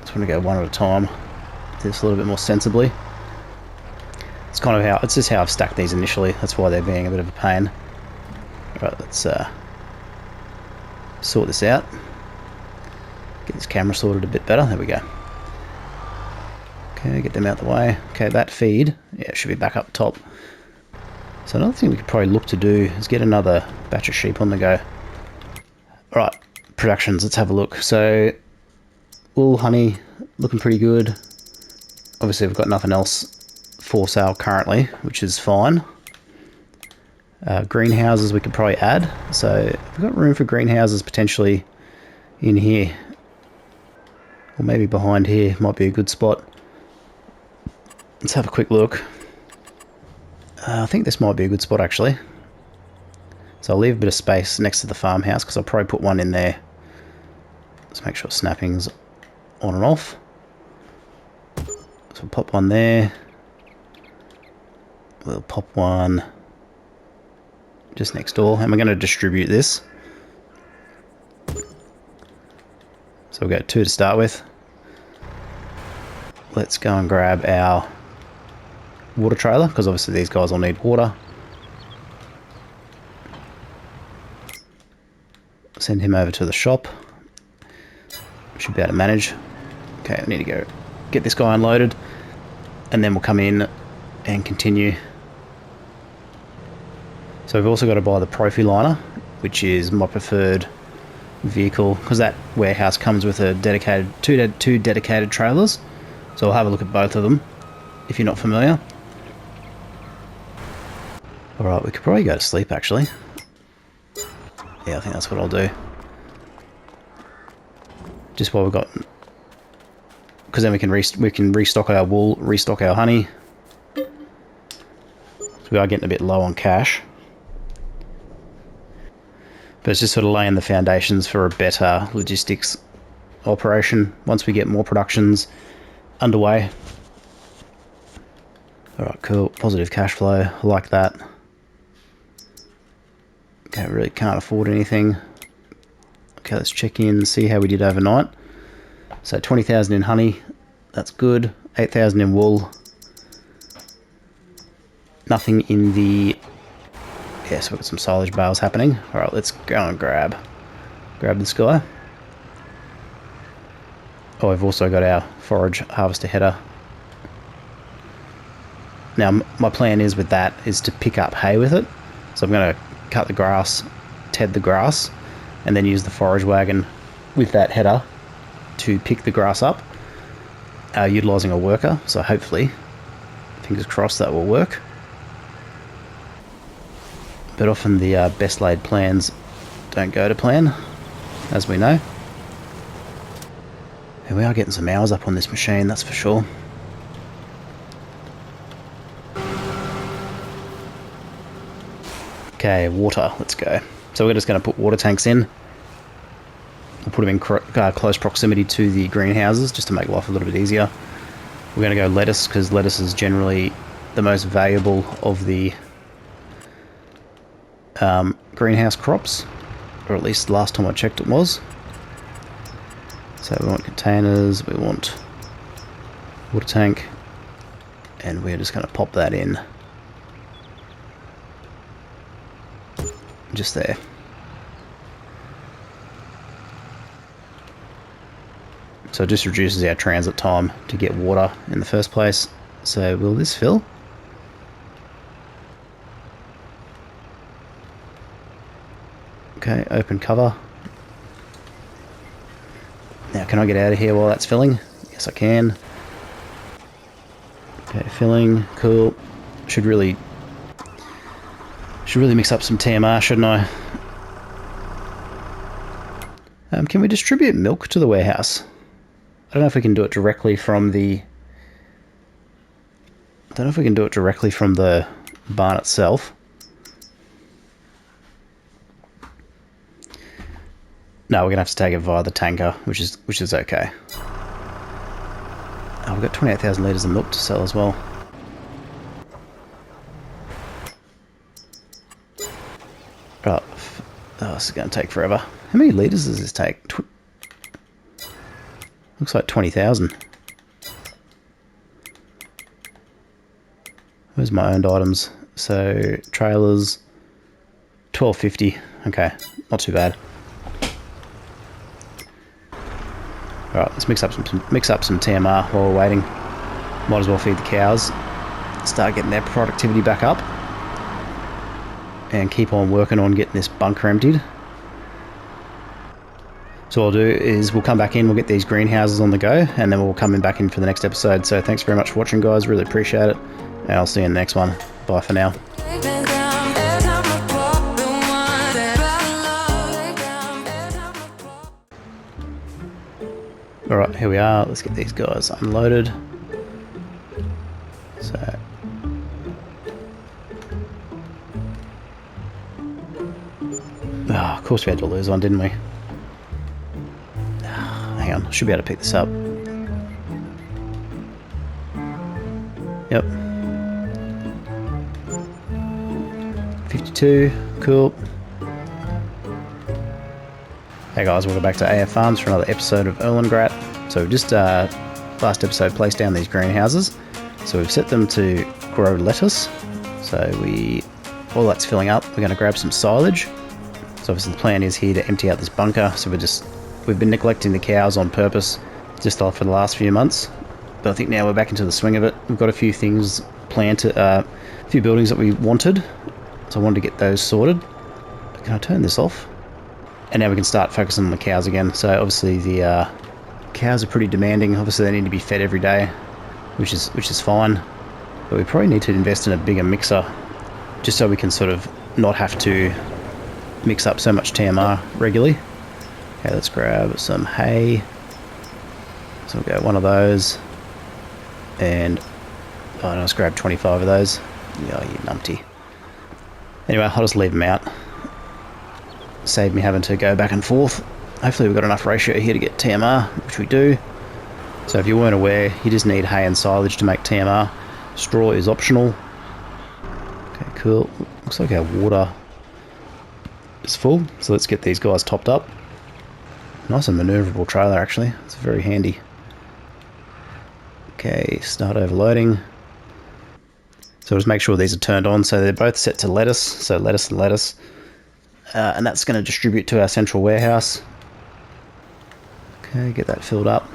Just want to go one at a time. Do this a little bit more sensibly. It's just how I've stacked these initially. That's why they're being a bit of a pain. Alright, let's sort this out. Get this camera sorted a bit better. There we go. Okay, get them out the way. Okay, that feed, yeah, should be back up top. So another thing we could probably look to do is get another batch of sheep on the go. Alright, productions, let's have a look. So, wool, honey, looking pretty good. Obviously we've got nothing else for sale currently, which is fine. Greenhouses we could probably add. So, we've got room for greenhouses potentially in here. Or maybe behind here might be a good spot. Let's have a quick look. I think this might be a good spot actually. So I'll leave a bit of space next to the farmhouse because I'll probably put one in there. Let's make sure snapping's on and off. So we'll pop one there. We'll pop one just next door. And we're going to distribute this. So we'll go 2 to start with. Let's go and grab our water trailer, because obviously these guys will need water. Send him over to the shop. Should be able to manage. Okay, I need to go get this guy unloaded, and then we'll come in and continue. So we've also got to buy the Profi liner, which is my preferred vehicle, because that warehouse comes with a dedicated two dedicated trailers. So I'll have a look at both of them if you're not familiar. Alright, we could probably go to sleep actually. Yeah, I think that's what I'll do. Just while we've got... because then we can restock our wool, restock our honey. So we are getting a bit low on cash. But it's just sort of laying the foundations for a better logistics operation once we get more productions underway. Alright, cool. Positive cash flow. I like that. Okay, really can't afford anything. Okay, let's check in, see how we did overnight. So 20,000 in honey. That's good. 8,000 in wool. Nothing in the... yeah, so we've got some silage bales happening. Alright, let's go and grab this guy. Oh, we've also got our forage harvester header. Now, my plan is with that is to pick up hay with it. So I'm going to cut the grass, ted the grass, and then use the forage wagon with that header to pick the grass up, utilising a worker. So hopefully, fingers crossed, that will work. But often the best laid plans don't go to plan, as we know. And we are getting some hours up on this machine, that's for sure. Okay, water, let's go. So we're just going to put water tanks in. We'll put them in close proximity to the greenhouses just to make life a little bit easier. We're going to go lettuce because lettuce is generally the most valuable of the greenhouse crops, or at least last time I checked it was. So we want containers, we want water tank, and we're just going to pop that in just there. So it just reduces our transit time to get water in the first place. So will this fill? Okay, open cover. Now can I get out of here while that's filling? Yes I can. Okay, filling, cool. Should really mix up some TMR, shouldn't I? Can we distribute milk to the warehouse? I don't know if we can do it directly from the... I don't know if we can do it directly from the barn itself. No, we're gonna have to take it via the tanker, which is okay. Oh, we've got 28,000 litres of milk to sell as well. Right. Oh, this is going to take forever. How many litres does this take? Looks like 20,000. Where's my owned items? So, trailers, 1250. Okay, not too bad. Alright, let's mix up some TMR while we're waiting. Might as well feed the cows. Start getting their productivity back up. And keep on working on getting this bunker emptied. So what I'll do is we'll come back in, we'll get these greenhouses on the go, and then we'll come in back in for the next episode. So thanks very much for watching, guys. Really appreciate it. And I'll see you in the next one. Bye for now. Alright, here we are. Let's get these guys unloaded. So... oh, of course we had to lose one, didn't we? Hang on, should be able to pick this up. Yep. 52, cool. Hey guys, welcome back to AF Farms for another episode of Erlengrat. So we've just, last episode, placed down these greenhouses. So we've set them to grow lettuce. So while that's filling up, we're going to grab some silage. So obviously the plan is here to empty out this bunker. So we've been neglecting the cows on purpose just for the last few months. But I think now we're back into the swing of it. We've got a few things planted, a few buildings that we wanted. So I wanted to get those sorted. Can I turn this off? And now we can start focusing on the cows again. So obviously the cows are pretty demanding. Obviously they need to be fed every day, which is fine. But we probably need to invest in a bigger mixer, just so we can sort of not have to mix up so much TMR regularly. Okay, let's grab some hay. So we'll go one of those. And let's grab 25 of those. Oh, you numpty. Anyway, I'll just leave them out. Save me having to go back and forth. Hopefully we've got enough ratio here to get TMR, which we do. So if you weren't aware, you just need hay and silage to make TMR. Straw is optional. Okay, cool. Looks like our water is full, so let's get these guys topped up. Nice and manoeuvrable trailer, actually. It's very handy. Okay, start overloading. So just make sure these are turned on. So they're both set to lettuce, so lettuce and lettuce. And that's going to distribute to our central warehouse. Okay, get that filled up.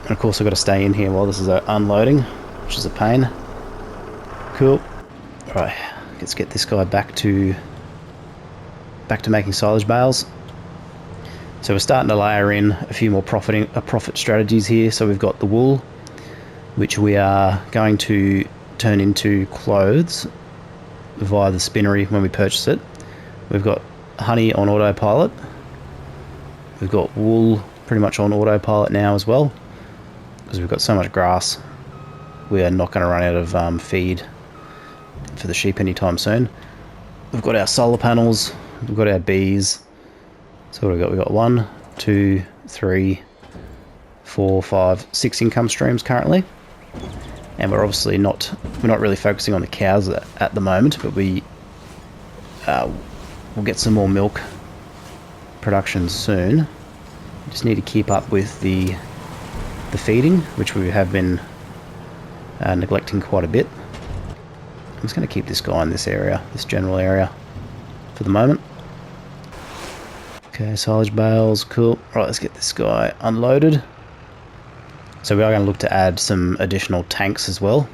And of course I've got to stay in here while this is unloading, which is a pain. Cool. Alright, let's get this guy back to making silage bales. So we're starting to layer in a few more profit strategies here. So we've got the wool, which we are going to turn into clothes via the spinnery when we purchase it. We've got honey on autopilot. We've got wool pretty much on autopilot now as well, because we've got so much grass. We are not going to run out of feed for the sheep anytime soon. We've got our solar panels. We've got our bees. So what have we got? We've got 1, 2, 3, 4, 5, 6 income streams currently. And we're obviously not really focusing on the cows at the moment, but we'll get some more milk production soon. We just need to keep up with the feeding, which we have been neglecting quite a bit. I'm just going to keep this guy in this area, this general area, for the moment. Okay, silage bales, cool. Right, let's get this guy unloaded. So we are going to look to add some additional tanks as well.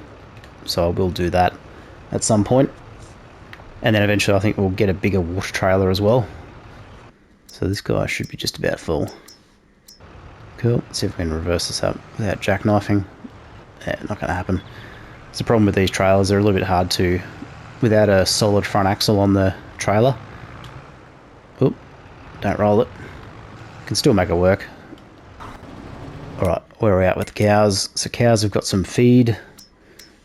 So I will do that at some point. And then eventually I think we'll get a bigger water trailer as well. So this guy should be just about full. Cool, let's see if we can reverse this up without jackknifing. Yeah, not going to happen. It's the problem with these trailers, they're a little bit hard to, without a solid front axle on the trailer. Oop, don't roll it. Can still make it work. Alright, where are we at with the cows? So cows have got some feed.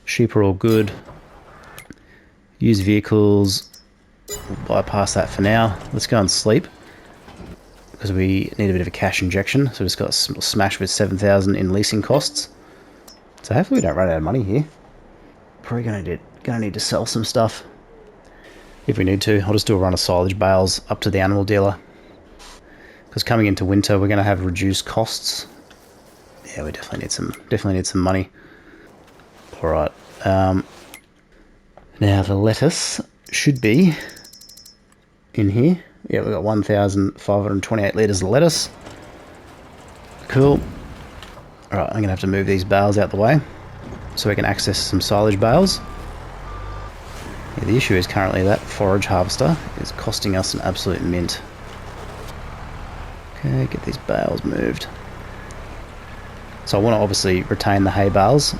Sheep are all good. Used vehicles, we'll bypass that for now. Let's go and sleep, because we need a bit of a cash injection. So we just got a smash with 7,000 in leasing costs. So hopefully we don't run out of money here. Probably gonna need to sell some stuff. If we need to, I'll just do a run of silage bales up to the animal dealer. Because coming into winter, we're gonna have reduced costs. Yeah, we definitely need some money. All right. Now the lettuce should be in here. Yeah, we've got 1,528 litres of lettuce. Cool. Alright, I'm going to have to move these bales out the way so we can access some silage bales. Yeah, the issue is currently that forage harvester is costing us an absolute mint. Okay, get these bales moved. So I want to obviously retain the hay bales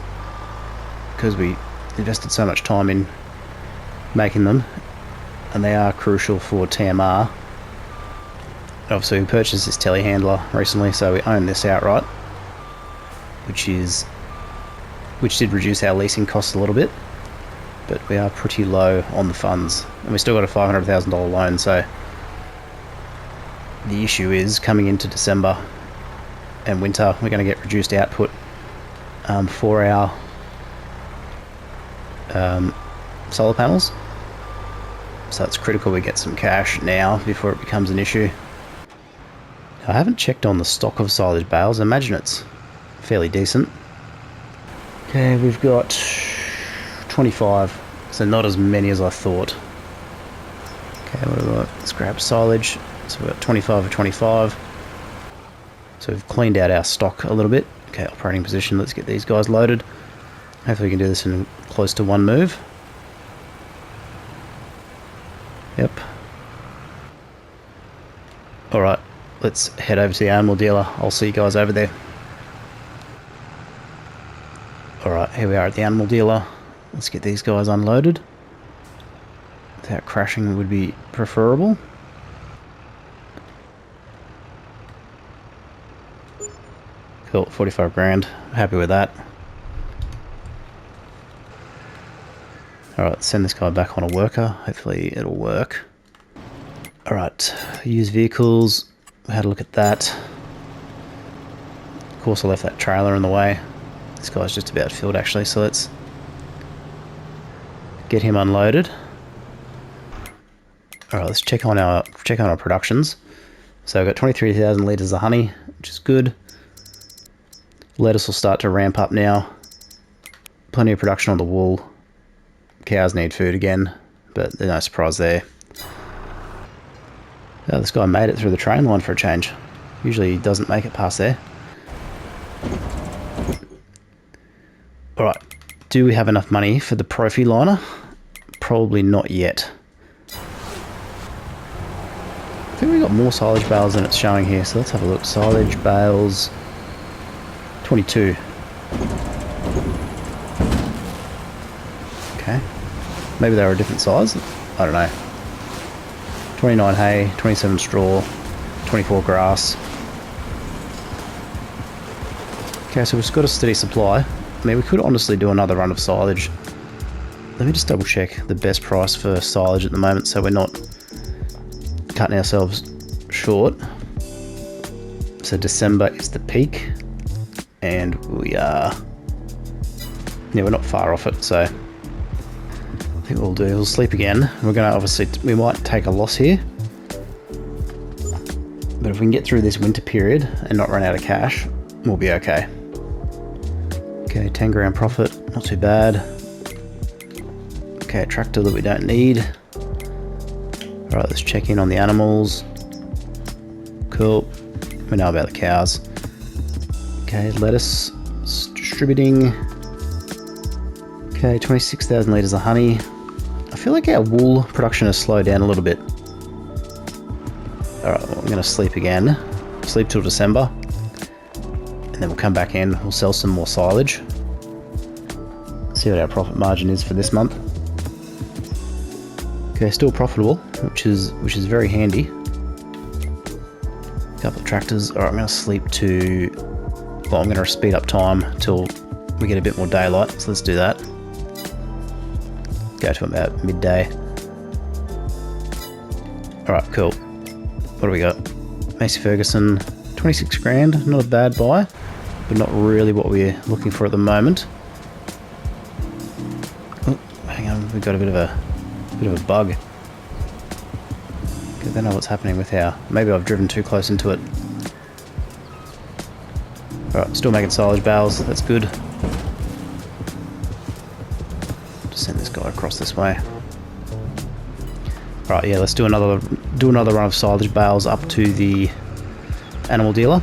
because we invested so much time in making them, and they are crucial for TMR. Obviously we purchased this telehandler recently, so we own this outright, which did reduce our leasing costs a little bit, but we are pretty low on the funds, and we still got a $500,000 loan. So the issue is coming into December and winter, we're going to get reduced output for our solar panels. So it's critical we get some cash now before it becomes an issue. I haven't checked on the stock of silage bales. I imagine it's fairly decent. Okay, we've got 25, so not as many as I thought. Okay, what do we got? Let's grab silage. So we've got 25 of 25. So we've cleaned out our stock a little bit. Okay, operating position. Let's get these guys loaded. Hopefully we can do this in close to one move. Yep. Alright, let's head over to the animal dealer. I'll see you guys over there. Alright, here we are at the animal dealer. Let's get these guys unloaded. Without crashing would be preferable. Cool, 45 grand. Happy with that. Alright, let's send this guy back on a worker. Hopefully it'll work. Alright, used vehicles. We had a look at that. Of course I left that trailer in the way. This guy's just about filled actually, so let's get him unloaded. Alright, let's check on our productions. So we've got 23,000 litres of honey, which is good. Lettuce will start to ramp up now. Plenty of production on the wool. Cows need food again, but there's no surprise there. Oh, this guy made it through the train line for a change. Usually he doesn't make it past there. Alright, do we have enough money for the Profi liner? Probably not yet. I think we got more silage bales than it's showing here, so let's have a look. Silage bales 22. Okay. Maybe they were a different size. I don't know. 29 hay, 27 straw, 24 grass. Okay, so we've got a steady supply. I mean, we could honestly do another run of silage. Let me just double check the best price for silage at the moment so we're not cutting ourselves short. So December is the peak, and we are, yeah, we're not far off it, so I think what we'll do, we'll sleep again. We're going to obviously, we might take a loss here, but if we can get through this winter period and not run out of cash, we'll be okay. Okay, 10 grand profit, not too bad. Okay, a tractor that we don't need. Alright, let's check in on the animals. Cool. We know about the cows. Okay, lettuce distributing. Okay, 26,000 litres of honey. I feel like our wool production has slowed down a little bit. Alright, well, I'm going to sleep again. Sleep till December. And then we'll come back in. We'll sell some more silage. See what our profit margin is for this month. Okay, still profitable, which is very handy. Couple of tractors. Alright, I'm going to sleep to... Well, I'm going to speed up time till we get a bit more daylight. So let's do that. Go to about midday. Alright, cool. What do we got? Macy Ferguson, 26 grand. Not a bad buy, but not really what we're looking for at the moment. Oh, hang on, we've got a bit of a bug. I don't know what's happening with our... Maybe I've driven too close into it. Alright, still making silage bales, that's good. Just send this guy across this way. Alright, yeah, let's do another run of silage bales up to the animal dealer.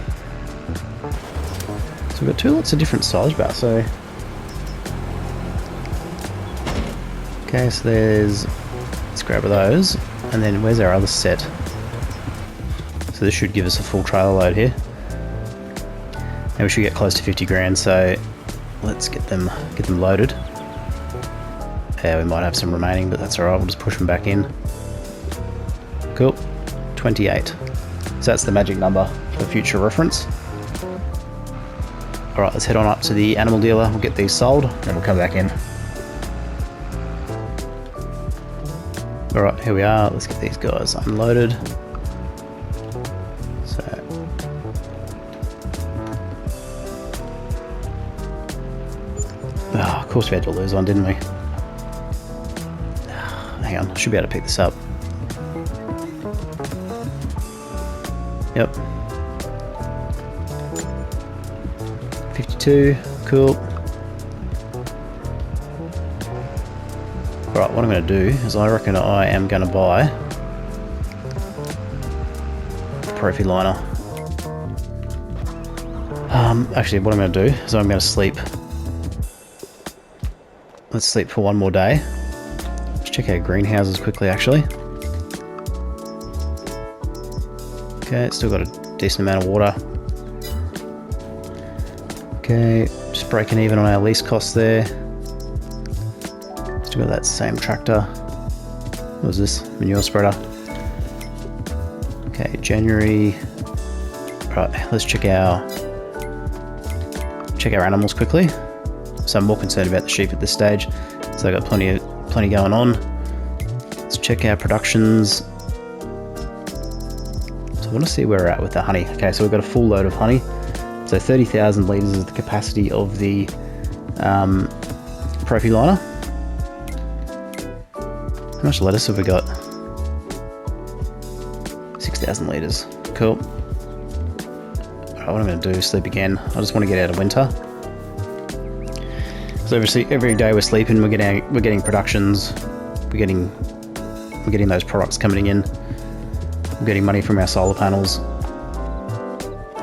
So we've got 2 lots of different silage bales, so... Okay, so there's... Let's grab those. And then where's our other set? So this should give us a full trailer load here. And we should get close to 50 grand, so let's get them loaded. Yeah, we might have some remaining, but that's alright, we'll just push them back in. Cool. 28. So that's the magic number for future reference. Alright, let's head on up to the animal dealer, we'll get these sold, and we'll come back in. Alright, here we are, let's get these guys unloaded. So... Oh, of course we had to lose one, didn't we? Hang on, I should be able to pick this up. Yep. 52, cool. Right, what I'm going to do is I reckon I am going to buy the Profi liner. Actually, what I'm going to do is I'm going to sleep. Let's sleep for one more day. Let's check our greenhouses quickly, actually. Okay, it's still got a decent amount of water. Okay, just breaking even on our lease costs there. Still got that same tractor. What was this? Manure spreader. Okay, January. Right, let's check our animals quickly. So I'm more concerned about the sheep at this stage. So I've got plenty going on. Let's check our productions. I want to see where we're at with the honey. Okay, so we've got a full load of honey. So 30,000 litres is the capacity of the Profi liner. How much lettuce have we got? 6,000 litres. Cool. Alright, what I'm going to do is sleep again. I just want to get out of winter. So obviously every day we're sleeping, we're getting productions, we're getting those products coming in. We're getting money from our solar panels,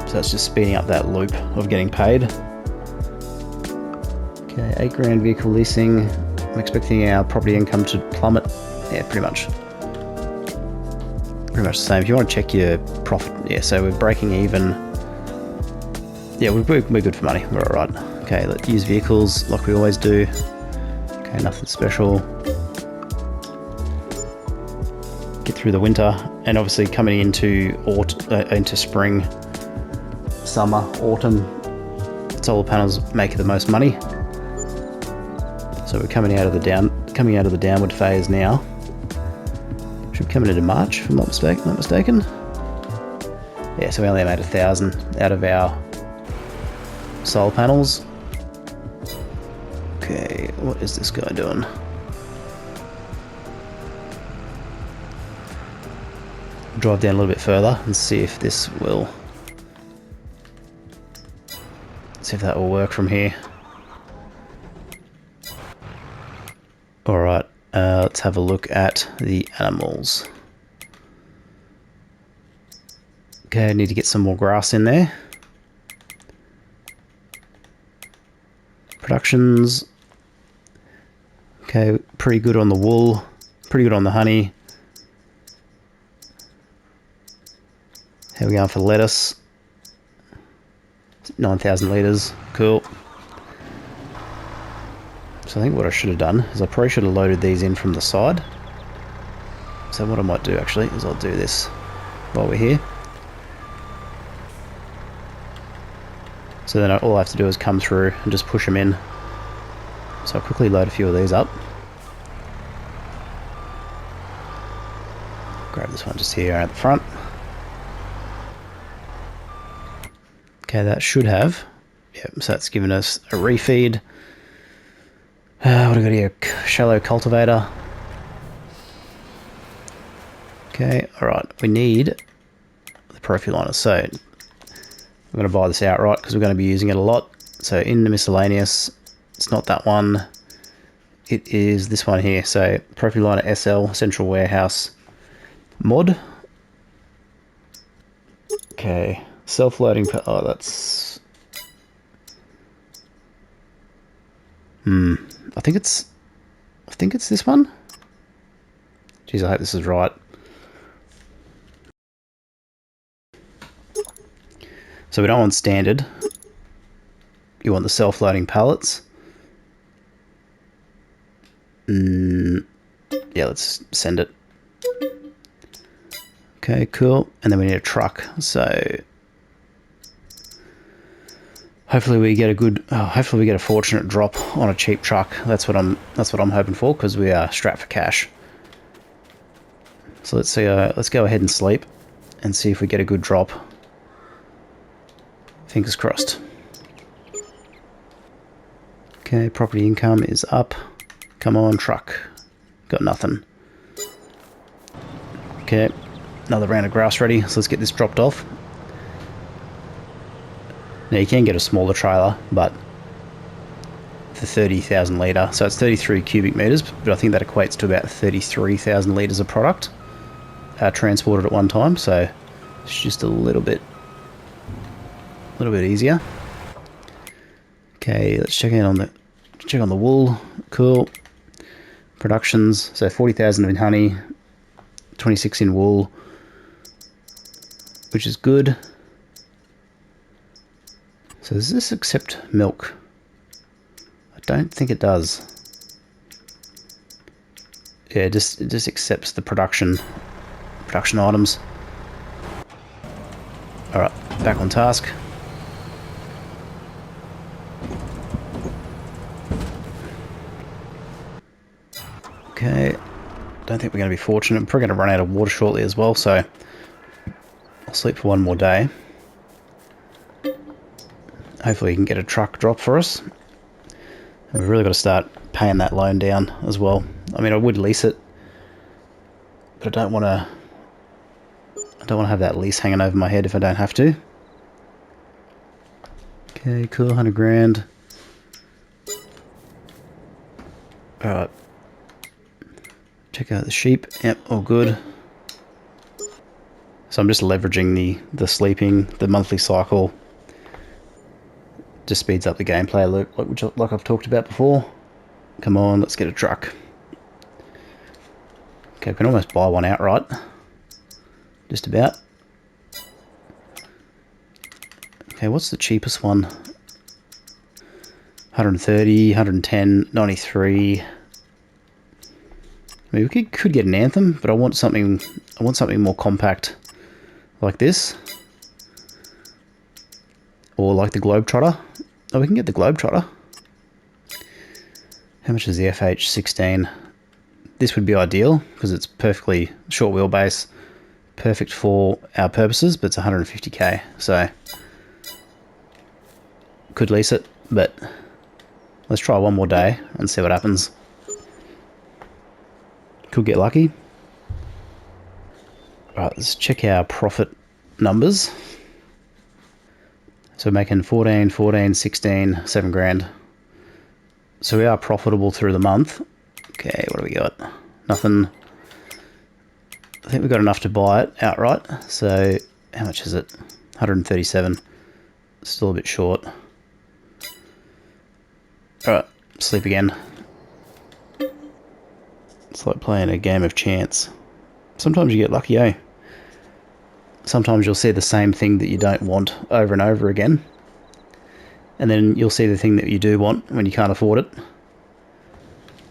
so that's just speeding up that loop of getting paid. Okay, 8 grand vehicle leasing. I'm expecting our property income to plummet. Yeah, pretty much the same. If you want to check your profit, yeah, so we're breaking even. Yeah, we're good for money. We're alright. Okay, let's use vehicles like we always do. Okay, nothing special. Get through the winter, and obviously coming into spring, summer, autumn, solar panels make the most money. So we're coming out of the downward phase now. Should be coming into March, if I'm not mistaken. Yeah, so we only made 1,000 out of our solar panels. Okay, what is this guy doing? Drive down a little bit further and see if this will... See if that will work from here. Alright, let's have a look at the animals. Okay, I need to get some more grass in there. Productions. Okay, pretty good on the wool, pretty good on the honey. How are we going for lettuce? 9,000 litres, cool. So I think what I should have done is I probably should have loaded these in from the side. So what I might do actually is I'll do this while we're here. So then all I have to do is come through and just push them in. So I'll quickly load a few of these up. Grab this one just here at the front. Okay, that should have. Yep, so that's given us a refeed. What do we got here? Shallow cultivator. Okay, alright, we need the Profi liner. So I'm going to buy this outright because we're going to be using it a lot. So in the miscellaneous, it's not that one. It is this one here. So Profi liner SL, Central Warehouse mod. Okay, self-loading, oh that's I think it's this one. Jeez, I hope this is right. So we don't want standard. You want the self-loading pallets. Yeah, let's send it. Okay, cool. And then we need a truck. So hopefully we get a good. Hopefully we get a fortunate drop on a cheap truck. That's what I'm hoping for, because we are strapped for cash. So let's see. Let's go ahead and sleep, and see if we get a good drop. Fingers crossed. Okay, property income is up. Come on, truck. Got nothing. Okay, another round of grass ready, so let's get this dropped off. Now you can get a smaller trailer, but for 30,000 litre, so it's 33 cubic metres, but I think that equates to about 33,000 litres of product transported at one time, so it's just a little bit easier. Okay, let's check on the wool. Cool. Productions, so 40,000 in honey, 26 in wool, which is good. So does this accept milk? I don't think it does. Yeah, it just accepts the production items. Alright, back on task. Okay, don't think we're going to be fortunate. I'm probably going to run out of water shortly as well, so I'll sleep for one more day. Hopefully we can get a truck drop for us. And we've really got to start paying that loan down as well. I mean, I would lease it, but I don't want to have that lease hanging over my head if I don't have to. Okay, cool, 100 grand. Alright. Check out the sheep. Yep, all good. So I'm just leveraging the sleeping, the monthly cycle. Just speeds up the gameplay loop, like I've talked about before. Come on, let's get a truck. Okay, we can almost buy one outright. Just about. Okay, what's the cheapest one? 130, 110, 93. I mean, we could get an Anthem, but I want something more compact, like this, or like the Globetrotter. Oh, we can get the Globetrotter. How much is the FH16? This would be ideal because it's perfectly short wheelbase, perfect for our purposes, but it's 150k, so could lease it, but let's try one more day and see what happens. Could get lucky. Alright, let's check our profit numbers. So we're making 14, 14, 16, 7 grand. So we are profitable through the month. Okay, what do we got? Nothing. I think we've got enough to buy it outright. So how much is it? 137. Still a bit short. Alright, sleep again. It's like playing a game of chance. Sometimes you get lucky, eh? Sometimes you'll see the same thing that you don't want over and over again. And then you'll see the thing that you do want when you can't afford it.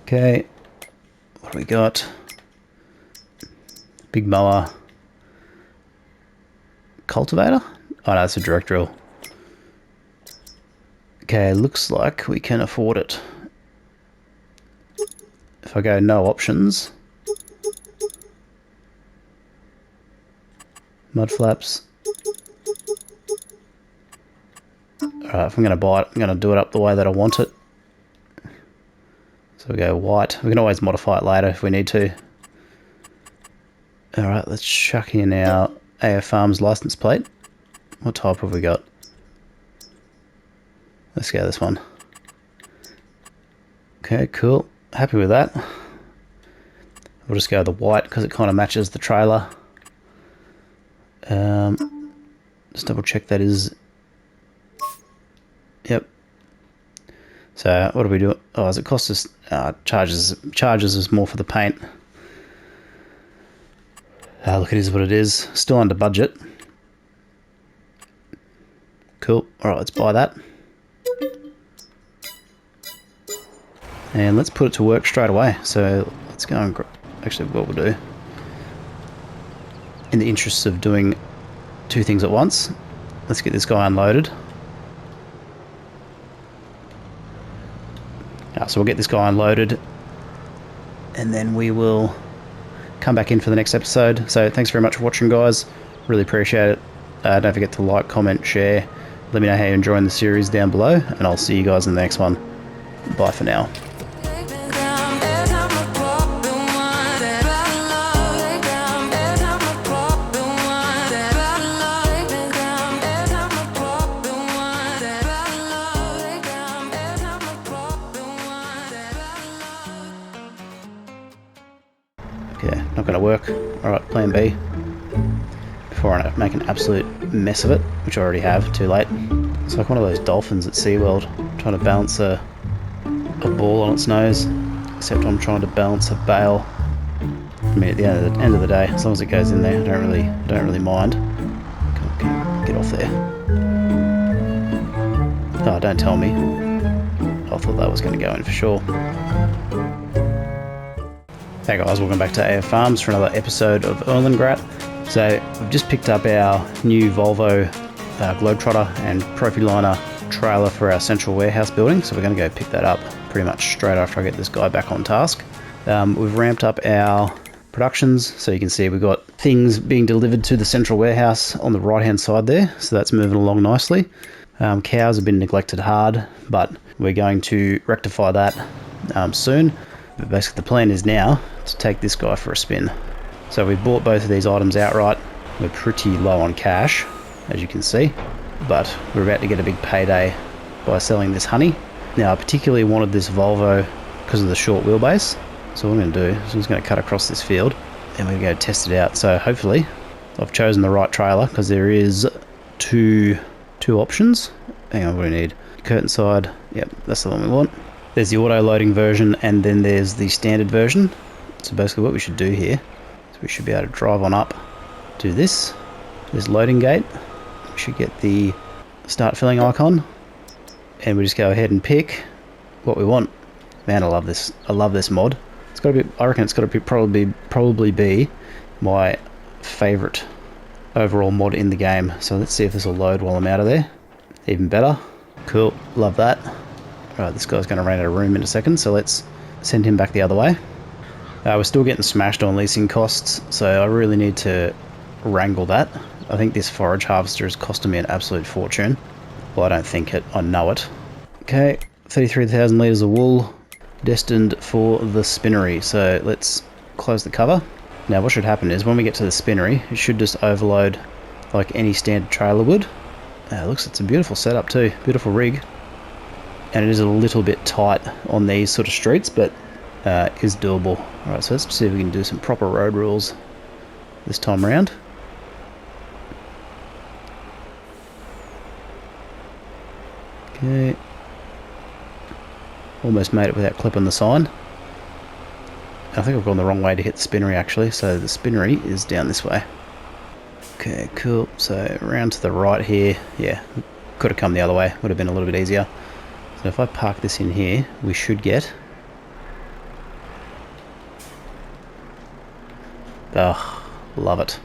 Okay. What do we got? Big mower. Cultivator? Oh no, it's a direct drill. Okay, looks like we can afford it. If I go no options. Mud flaps. Alright, if I'm going to buy it, I'm going to do it up the way that I want it. So we go white. We can always modify it later if we need to. Alright, let's chuck in our AF Farms license plate. What type have we got? Let's go this one. Okay, cool. Happy with that. We'll just go the white because it kind of matches the trailer. Just double check that is... Yep. So what do we do? Oh, does it cost us, charges us more for the paint. Look, it is what it is. Still under budget. Cool. Alright, let's buy that. And let's put it to work straight away. So let's go and... Actually, what we'll do, in the interests of doing two things at once, let's get this guy unloaded. So we'll get this guy unloaded, and then we will come back in for the next episode. So thanks very much for watching, guys. Really appreciate it. Don't forget to like, comment, share. Let me know how you're enjoying the series down below, and I'll see you guys in the next one. Bye for now. Okay, not going to work. Alright, plan B. Before I make an absolute mess of it, which I already have, too late. It's like one of those dolphins at SeaWorld, trying to balance a ball on its nose, except I'm trying to balance a bale. I mean, at the end of the day, as long as it goes in there, I don't really mind. Get off there. Oh, don't tell me. I thought that was going to go in for sure. Hey guys, welcome back to AF Farms for another episode of Erlengrat. So we've just picked up our new Volvo Globetrotter and Profiliner trailer for our central warehouse building. So we're going to go pick that up pretty much straight after I get this guy back on task. We've ramped up our productions, so you can see we've got things being delivered to the central warehouse on the right hand side there. So that's moving along nicely. Cows have been neglected hard, but we're going to rectify that soon. But basically the plan is now to take this guy for a spin. So we've bought both of these items outright. We're pretty low on cash, as you can see, but we're about to get a big payday by selling this honey. Now I particularly wanted this Volvo because of the short wheelbase. So what I'm going to do is I'm just going to cut across this field and we're going to test it out. So hopefully I've chosen the right trailer, because there is two options. Hang on, what do we need? Curtain side. Yep, that's the one we want. There's the auto loading version, and then there's the standard version. So basically what we should do here is we should be able to drive on up to this loading gate. We should get the start filling icon, and we just go ahead and pick what we want. Man, I love this. I love this mod. It's got to be, I reckon it's got to be probably be my favorite overall mod in the game. So let's see if this will load while I'm out of there. Even better. Cool, love that. Alright, this guy's going to run out of room in a second, so let's send him back the other way. We're still getting smashed on leasing costs, so I really need to wrangle that. I think this forage harvester is costing me an absolute fortune. Well, I don't think it, I know it. Okay, 33,000 litres of wool, destined for the spinnery. So let's close the cover. Now what should happen is when we get to the spinnery, it should just overload like any standard trailer would. Looks, it's a beautiful setup too, beautiful rig. And it is a little bit tight on these sort of streets, but is doable. Alright, so let's see if we can do some proper road rules this time around. Okay. Almost made it without clipping the sign. I think I've gone the wrong way to hit the spinnery actually, so the spinnery is down this way. Okay, cool. So around to the right here. Yeah, could have come the other way, would have been a little bit easier. So if I park this in here, we should get... Oh, love it.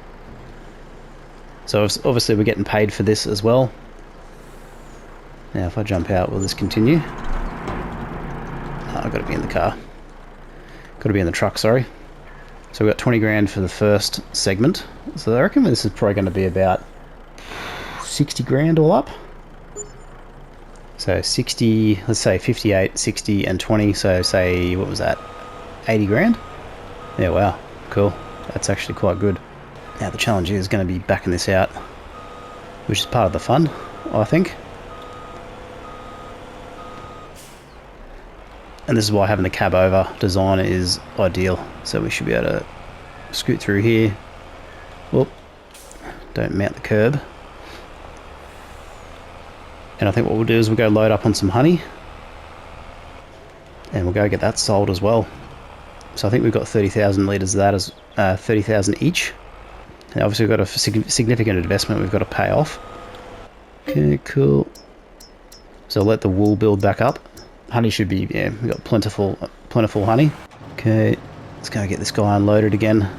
So obviously we're getting paid for this as well. Now if I jump out, will this continue? Oh, I've got to be in the car. Got to be in the truck, sorry. So we've got 20 grand for the first segment. So I reckon this is probably going to be about 60 grand all up. So 60, let's say 58, 60 and 20, so say, what was that, 80 grand? Yeah, wow, cool. That's actually quite good. Now the challenge is going to be backing this out, which is part of the fun, I think. And this is why having the cab over design is ideal. So we should be able to scoot through here. Whoop, don't mount the curb. And I think what we'll do is we'll go load up on some honey. And we'll go get that sold as well. So I think we've got 30,000 litres of that as 30,000 each. And obviously we've got a significant investment we've got to pay off. Okay, cool. So I'll let the wool build back up. Honey should be, yeah, we've got plentiful honey. Okay, let's go get this guy unloaded again.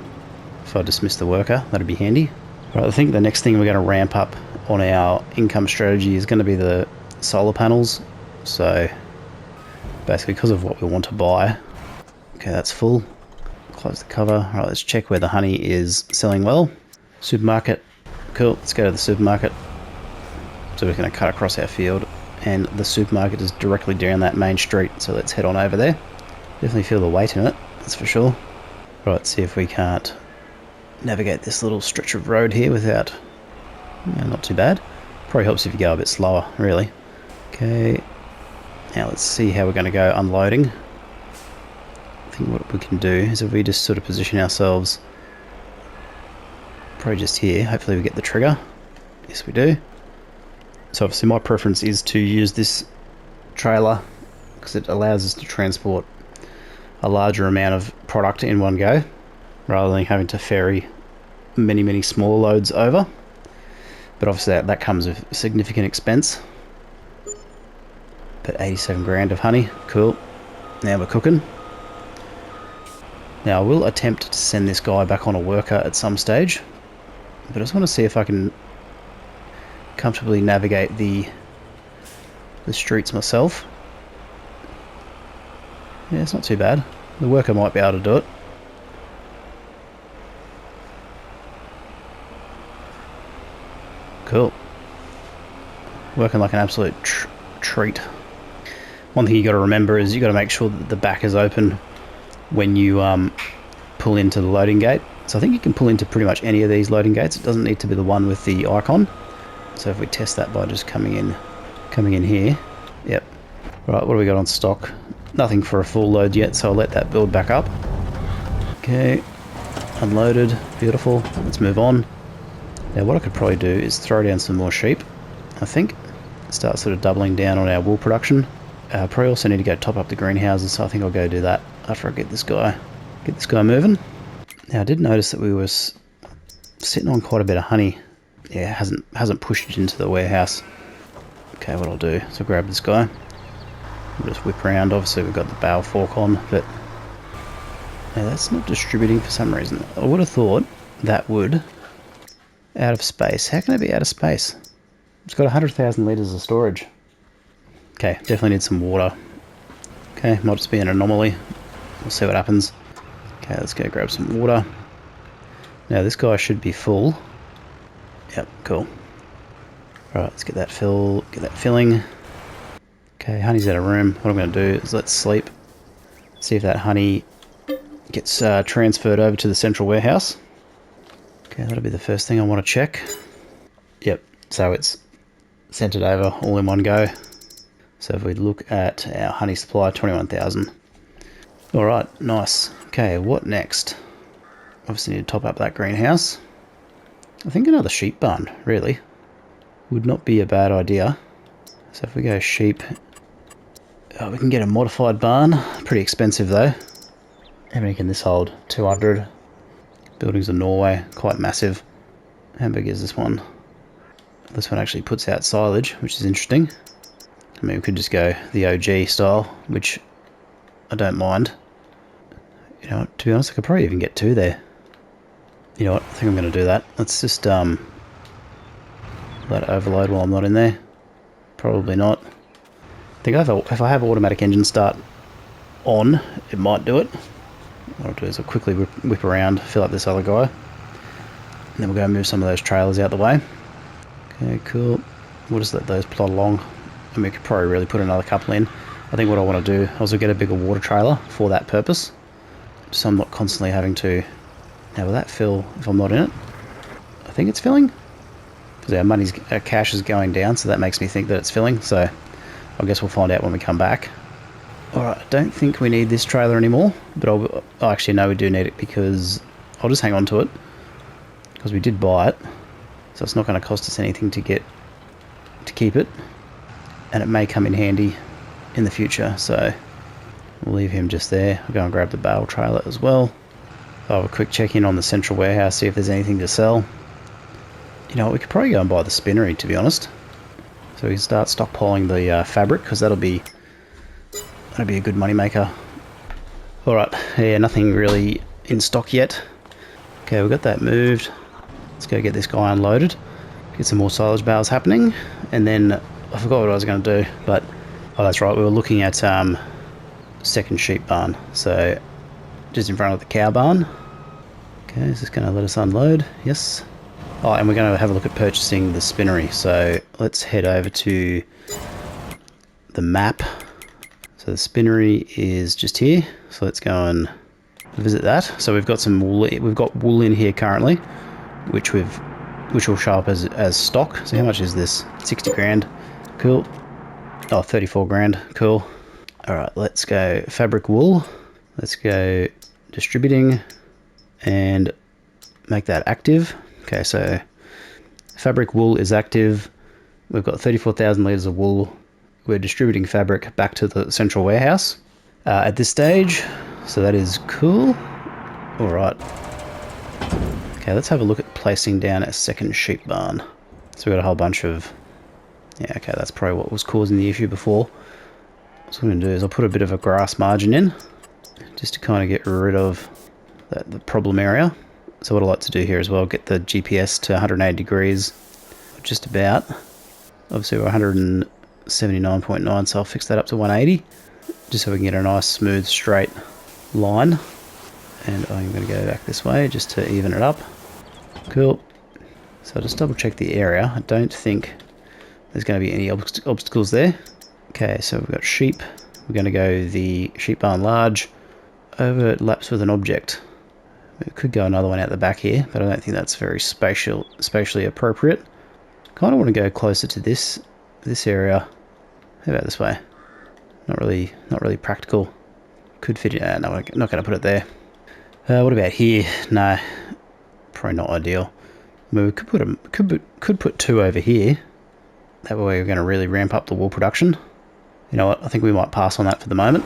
If I dismiss the worker, that'd be handy. Right, I think the next thing we're going to ramp up on our income strategy is going to be the solar panels. So basically because of what we want to buy. Okay, that's full. Close the cover. Alright, let's check where the honey is selling well. Supermarket. Cool, let's go to the supermarket. So we're going to cut across our field, and the supermarket is directly down that main street, so let's head on over there. Definitely feel the weight in it, that's for sure. Right, see if we can't navigate this little stretch of road here without... Yeah, not too bad. Probably helps if you go a bit slower, really. Okay, now let's see how we're going to go unloading. I think what we can do is if we just sort of position ourselves probably just here, hopefully we get the trigger. Yes, we do. So obviously my preference is to use this trailer because it allows us to transport a larger amount of product in one go rather than having to ferry many smaller loads over. But obviously that comes with significant expense. But 87 grand of honey, cool. Now we're cooking. Now I will attempt to send this guy back on a worker at some stage, but I just want to see if I can comfortably navigate the streets myself. Yeah, it's not too bad. The worker might be able to do it. Cool. Working like an absolute treat. One thing you got to remember is you got to make sure that the back is open when you pull into the loading gate. So I think you can pull into pretty much any of these loading gates. It doesn't need to be the one with the icon. So if we test that by just coming in here. Yep. Right, what do we got on stock? Nothing for a full load yet, so I'll let that build back up. Okay, unloaded, beautiful. Let's move on. Now what I could probably do is throw down some more sheep, I think. Start sort of doubling down on our wool production. Probably also need to go top up the greenhouses, so I think I'll go do that after I get this guy moving. Now I did notice that we were sitting on quite a bit of honey. Yeah, hasn't pushed it into the warehouse. Okay, what I'll do is I'll grab this guy. We'll just whip around. Obviously we've got the bale fork on, but now that's not distributing for some reason. I would have thought that would... Out of space. How can it be out of space? It's got 100,000 litres of storage. Okay, definitely need some water. Okay, might just be an anomaly. We'll see what happens. Okay, let's go grab some water. Now this guy should be full. Yep, cool. Right, let's get that filling. Okay, honey's out of room. What I'm going to do is let's sleep. See if that honey gets transferred over to the central warehouse. Okay, that'll be the first thing I want to check. Yep, so it's sent it over all in one go. So if we look at our honey supply, 21,000. Alright, nice. Okay, what next? Obviously need to top up that greenhouse. I think another sheep barn, really, would not be a bad idea. So if we go sheep, we can get a modified barn. Pretty expensive though. How many can this hold? 200. Buildings in Norway, quite massive. How big is this one? This one actually puts out silage, which is interesting. I mean, we could just go the OG style, which I don't mind. You know what, to be honest, I could probably even get 2 there. You know what, I think I'm going to do that. Let's just let it overload while I'm not in there. Probably not. I think if I have automatic engine start on, it might do it. What I'll do is I'll quickly whip around, fill up this other guy, and then we'll go move some of those trailers out the way. Okay, cool. We'll just let those plod along. I mean, we could probably really put another couple in. I think what I want to do is also get a bigger water trailer for that purpose, so I'm not constantly having to... Now will that fill if I'm not in it? I think it's filling, because our cash is going down, so that makes me think that it's filling, so I guess we'll find out when we come back. Alright, I don't think we need this trailer anymore, but oh, actually no, we do need it, because I'll just hang on to it, because we did buy it, so it's not going to cost us anything to keep it, and it may come in handy in the future, so We'll leave him just there. I'll go and grab the bale trailer as well. I'll have a quick check in on the central warehouse, see if there's anything to sell. You know what, we could probably go and buy the spinnery, to be honest. So we can start stockpiling the fabric, because that'll be a good money maker. Alright, yeah, nothing really in stock yet. Okay, we've got that moved. Let's go get this guy unloaded. Get some more silage bales happening. And then, I forgot what I was going to do, but, oh that's right, we were looking at second sheep barn. So, just in front of the cow barn. Okay, is this going to let us unload? Yes. Oh, and we're going to have a look at purchasing the spinnery. So, let's head over to the map. So the spinnery is just here. So let's go and visit that. So we've got some wool. We've got wool in here currently, which will show up as stock. So how much is this? 60 grand. Cool. Oh, 34 grand. Cool. All right, let's go fabric wool. Let's go distributing and make that active. Okay, so fabric wool is active. We've got 34,000 litres of wool. We're distributing fabric back to the central warehouse at this stage, so that is cool. All right. Okay, let's have a look at placing down a second sheep barn. So we've got a whole bunch of... Yeah, okay, that's probably what was causing the issue before. What I'm going to do is I'll put a bit of a grass margin in, just to kind of get rid of the problem area. So what I like to do here as well, get the GPS to 180 degrees, just about. Obviously we're 179.9, so I'll fix that up to 180, just so we can get a nice smooth straight line. And I'm going to go back this way just to even it up. Cool. So I'll just double check the area. I don't think there's going to be any obstacles there. Okay, so we've got sheep. We're going to go the sheep barn large, overlaps with an object. We could go another one out the back here, but I don't think that's very spatially appropriate. Kind of want to go closer to this area. How about this way? Not really practical. Could fit in. No, I'm not going to put it there. What about here? No, probably not ideal. I mean, we could put two over here. That way we're going to really ramp up the wool production. You know what? I think we might pass on that for the moment,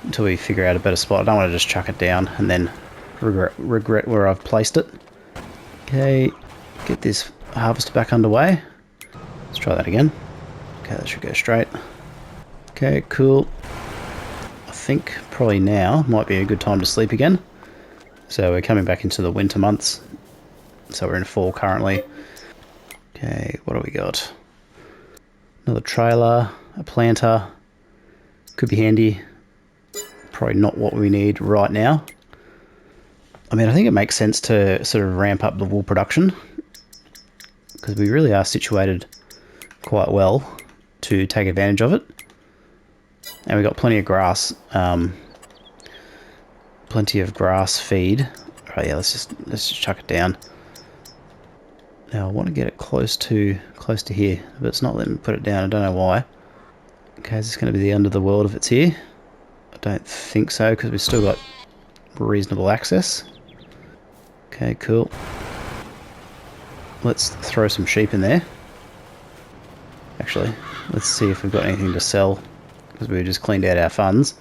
until we figure out a better spot. I don't want to just chuck it down and then regret where I've placed it. Okay, get this harvest back underway. Let's try that again. Okay, that should go straight. Okay, cool. I think probably now might be a good time to sleep again. So we're coming back into the winter months. So we're in fall currently. Okay, what do we got? Another trailer, a planter. Could be handy. Probably not what we need right now. I mean, I think it makes sense to sort of ramp up the wool production, because we really are situated quite well to take advantage of it. And we've got plenty of grass, feed. All right, yeah, let's just chuck it down. Now I want to get it close to here, but it's not letting me put it down. I don't know why. Okay, is this going to be the end of the world if it's here? I don't think so, because we've still got reasonable access. Okay, cool. Let's throw some sheep in there. Actually, let's see if we've got anything to sell, because we just cleaned out our funds.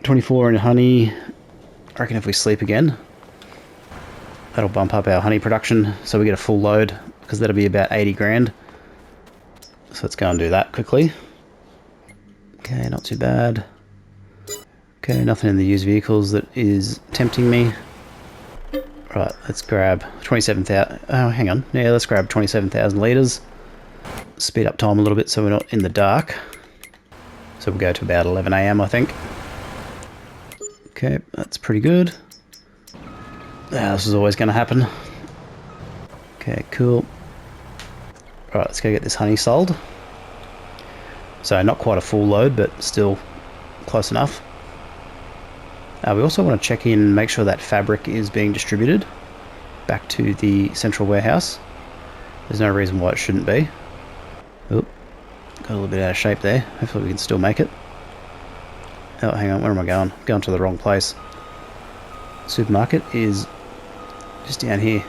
24 in honey. I reckon if we sleep again, that'll bump up our honey production, so we get a full load, because that'll be about 80 grand. So let's go and do that quickly. Okay, not too bad. Okay, nothing in the used vehicles that is tempting me. Right, let's grab 27,000. Oh, hang on. Yeah, let's grab 27,000 litres. Speed up time a little bit so we're not in the dark. So we'll go to about 11 AM, I think. Okay, that's pretty good. This is always going to happen. Okay, cool. Right, let's go get this honey sold. So not quite a full load, but still close enough. We also want to check in, make sure that fabric is being distributed back to the central warehouse. There's no reason why it shouldn't be. Oop, got a little bit out of shape there. Hopefully we can still make it. Oh, hang on, where am I going? I'm going to the wrong place. Supermarket is just down here.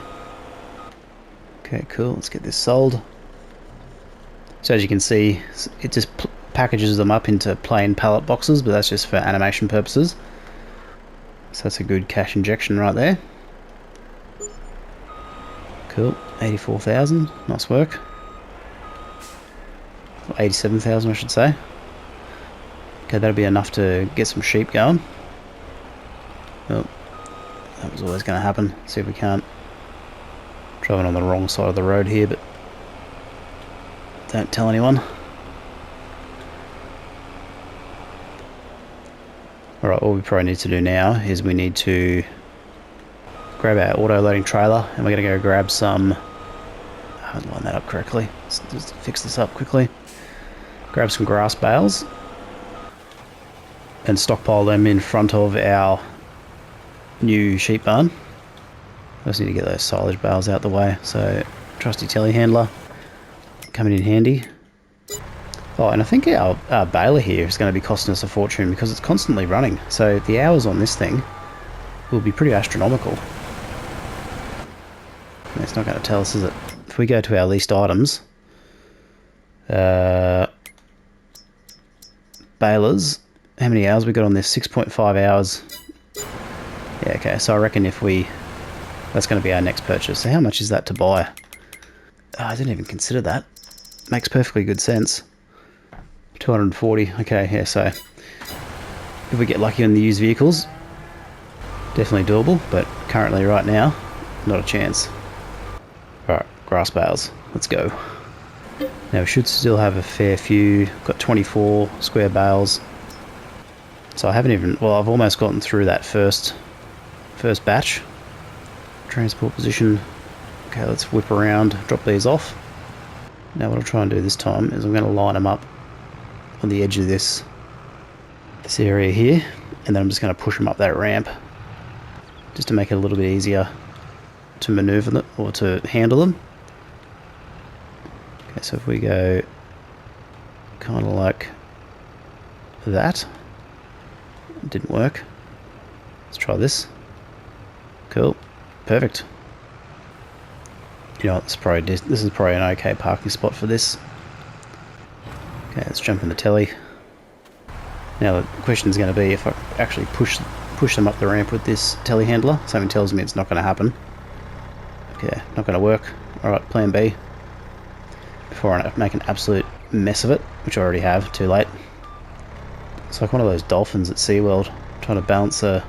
Okay, cool. Let's get this sold. So as you can see, it just packages them up into plain pallet boxes, but that's just for animation purposes. So that's a good cash injection right there. Cool, 84,000, nice work. 87,000 I should say. Okay, that'll be enough to get some sheep going. Oh, that was always going to happen. See if we can't. Driving on the wrong side of the road here, but don't tell anyone. Alright, what we probably need to do now is we need to grab our auto-loading trailer, and we're going to go grab some... I haven't lined that up correctly. Let's just fix this up quickly. Grab some grass bales and stockpile them in front of our new sheep barn. I just need to get those silage bales out the way, so trusty telehandler coming in handy. Oh, and I think our baler here is going to be costing us a fortune because it's constantly running, so the hours on this thing will be pretty astronomical. And it's not going to tell us, is it? If we go to our leased items, balers, how many hours we got on this? 6.5 hours. Yeah, okay, so I reckon if we... That's going to be our next purchase. So how much is that to buy? Oh, I didn't even consider that. Makes perfectly good sense. 240. Okay, yeah, so if we get lucky on the used vehicles, definitely doable, but currently right now, not a chance. Alright, grass bales. Let's go. Now we should still have a fair few. Got 24 square bales. So I haven't even... Well, I've almost gotten through that first batch. Transport position. Okay, let's whip around, drop these off. Now what I'll try and do this time is I'm going to line them up on the edge of this area here, and then I'm just going to push them up that ramp just to make it a little bit easier to maneuver them or to handle them. Okay, so if we go kind of like that, it didn't work. Let's try this. Cool. Perfect. You know what, this is probably an okay parking spot for this. Okay, let's jump in the telly. Now the question is going to be if I actually push them up the ramp with this telehandler. Something tells me it's not going to happen. Okay, not going to work. Alright, plan B. Before I make an absolute mess of it, which I already have, too late. It's like one of those dolphins at SeaWorld, trying to balance a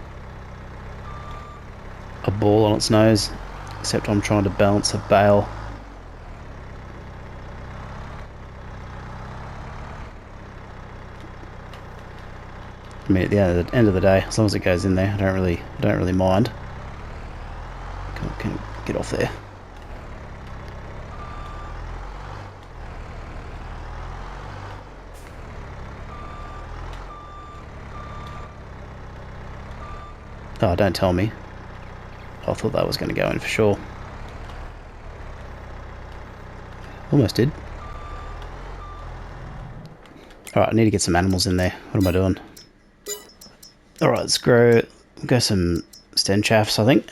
ball on its nose, except I'm trying to balance a bale. I mean, at the end of the day, as long as it goes in there, I don't really mind. Can I get off there? Oh, don't tell me. I thought that was going to go in for sure. Almost did. Alright, I need to get some animals in there. What am I doing? Alright, let's go some stem chaffs, I think.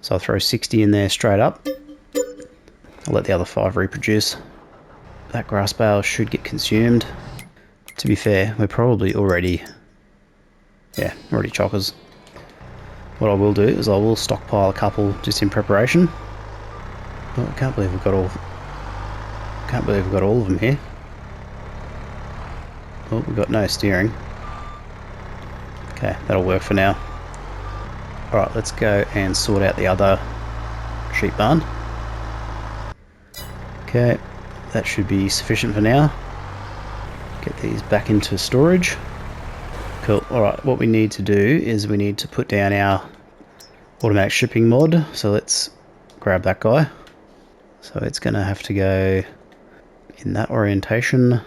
So I'll throw 60 in there straight up. I'll let the other 5 reproduce. That grass bale should get consumed. To be fair, we're probably already chockers. What I will do is I will stockpile a couple just in preparation. Oh, I can't believe we've got all of them here. Oh, we've got no steering. Okay, that'll work for now. Alright, let's go and sort out the other sheep barn. Okay, that should be sufficient for now. Get these back into storage. Cool. Alright, what we need to do is we need to put down our automatic shipping mod. So let's grab that guy. So it's going to have to go in that orientation.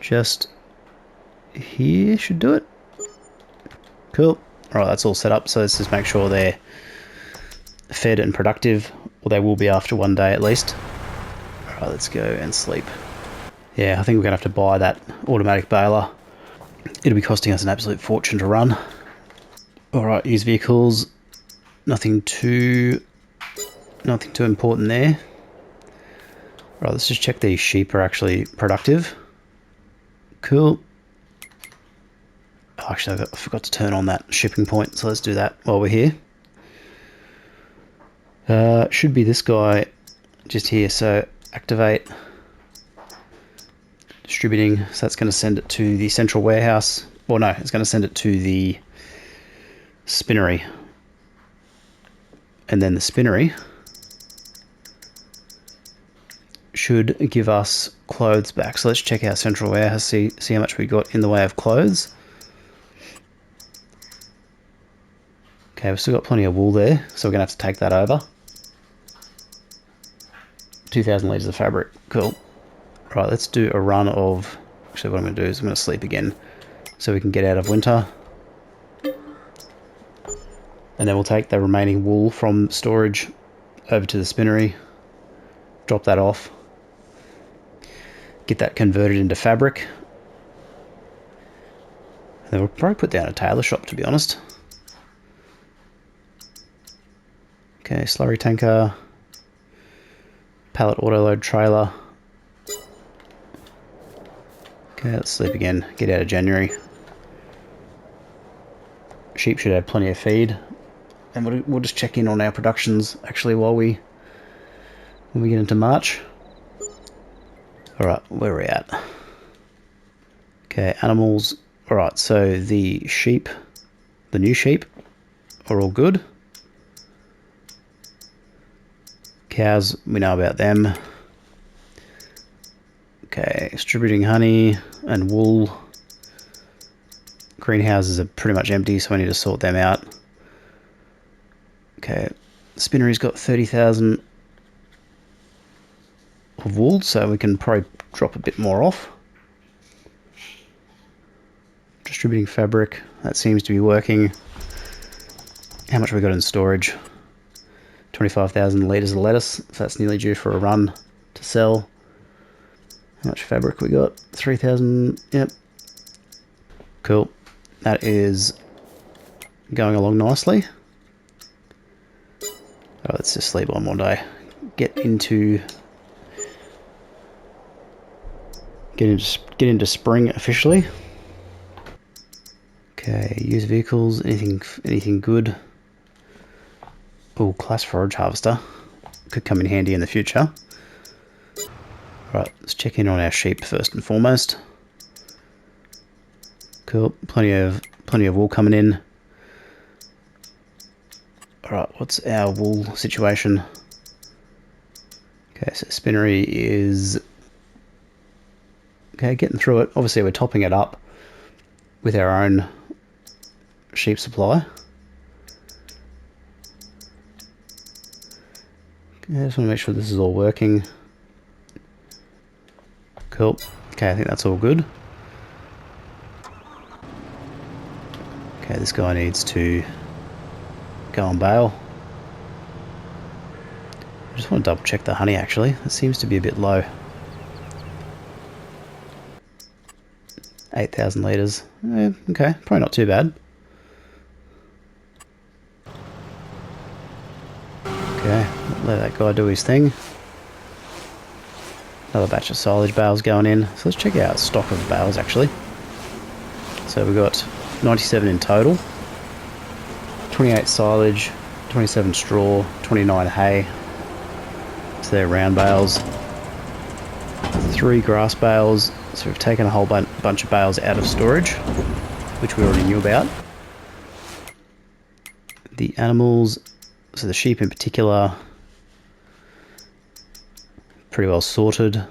Just here should do it. Cool. Alright, that's all set up. So let's just make sure they're fed and productive, or they will be after one day at least. Alright, let's go and sleep. Yeah, I think we're going to have to buy that automatic baler. It'll be costing us an absolute fortune to run. Alright, used vehicles. Nothing too important there. Right, let's just check these sheep are actually productive. Cool. Oh, actually, I forgot to turn on that shipping point, so let's do that while we're here. Should be this guy just here, so activate. Distributing, so that's going to send it to the central warehouse. Well, no, it's going to send it to the spinnery. And then the spinnery should give us clothes back. So let's check our central warehouse, see how much we got in the way of clothes. Okay, we've still got plenty of wool there, so we're going to have to take that over. 2,000 litres of fabric. Cool. Right, let's do a run of... Actually, what I'm going to do is I'm going to sleep again so we can get out of winter. And then we'll take the remaining wool from storage over to the spinnery, drop that off, get that converted into fabric. And then we'll probably put down a tailor shop, to be honest. Okay, slurry tanker, pallet autoload trailer. Okay, let's sleep again, get out of January. Sheep should have plenty of feed. And we'll just check in on our productions actually when we get into March. Alright, where are we at? Okay, animals. Alright, so the sheep, the new sheep, are all good. Cows, we know about them. Okay, distributing honey and wool. Greenhouses are pretty much empty, so I need to sort them out. Okay, spinnery's got 30,000 of wool, so we can probably drop a bit more off. Distributing fabric, that seems to be working. How much have we got in storage? 25,000 litres of lettuce, so that's nearly due for a run to sell. How much fabric we got? 3,000, yep. Cool. That is going along nicely. Alright, let's just sleep one more day. Get into spring officially. Okay, used vehicles, anything good. Oh, class forage harvester. Could come in handy in the future. Right, let's check in on our sheep first and foremost. Cool, plenty of wool coming in. Alright, what's our wool situation? Okay, so spinnery is... Okay, getting through it. Obviously we're topping it up with our own sheep supply. Okay, I just want to make sure this is all working. Cool. Okay, I think that's all good. Okay, this guy needs to go on bale. I just want to double check the honey actually. It seems to be a bit low. 8,000 litres. Okay, probably not too bad. Okay, let that guy do his thing. Another batch of silage bales going in. So let's check out stock of bales actually. So we've got 97 in total. 28 silage, 27 straw, 29 hay. So they're round bales. 3 grass bales. So we've taken a whole bunch of bales out of storage, which we already knew about. The animals, so the sheep in particular, pretty well sorted.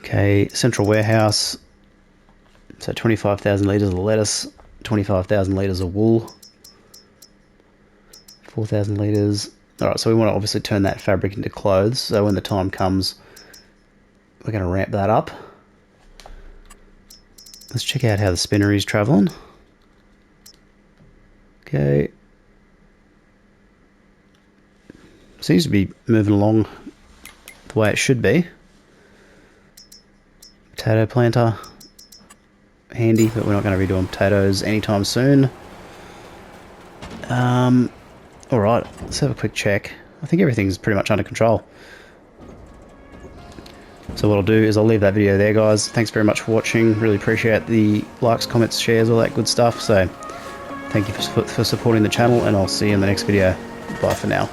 Okay, central warehouse. So 25,000 litres of lettuce, 25,000 litres of wool, 4,000 litres. Alright, so we want to obviously turn that fabric into clothes, so when the time comes, we're going to ramp that up. Let's check out how the spinnery is travelling. Okay. Seems to be moving along the way it should be. Potato planter. Handy, but we're not going to be doing potatoes anytime soon. Alright, let's have a quick check. I think everything's pretty much under control. So what I'll do is I'll leave that video there, guys. Thanks very much for watching. Really appreciate the likes, comments, shares, all that good stuff. So thank you for supporting the channel, and I'll see you in the next video. Bye for now.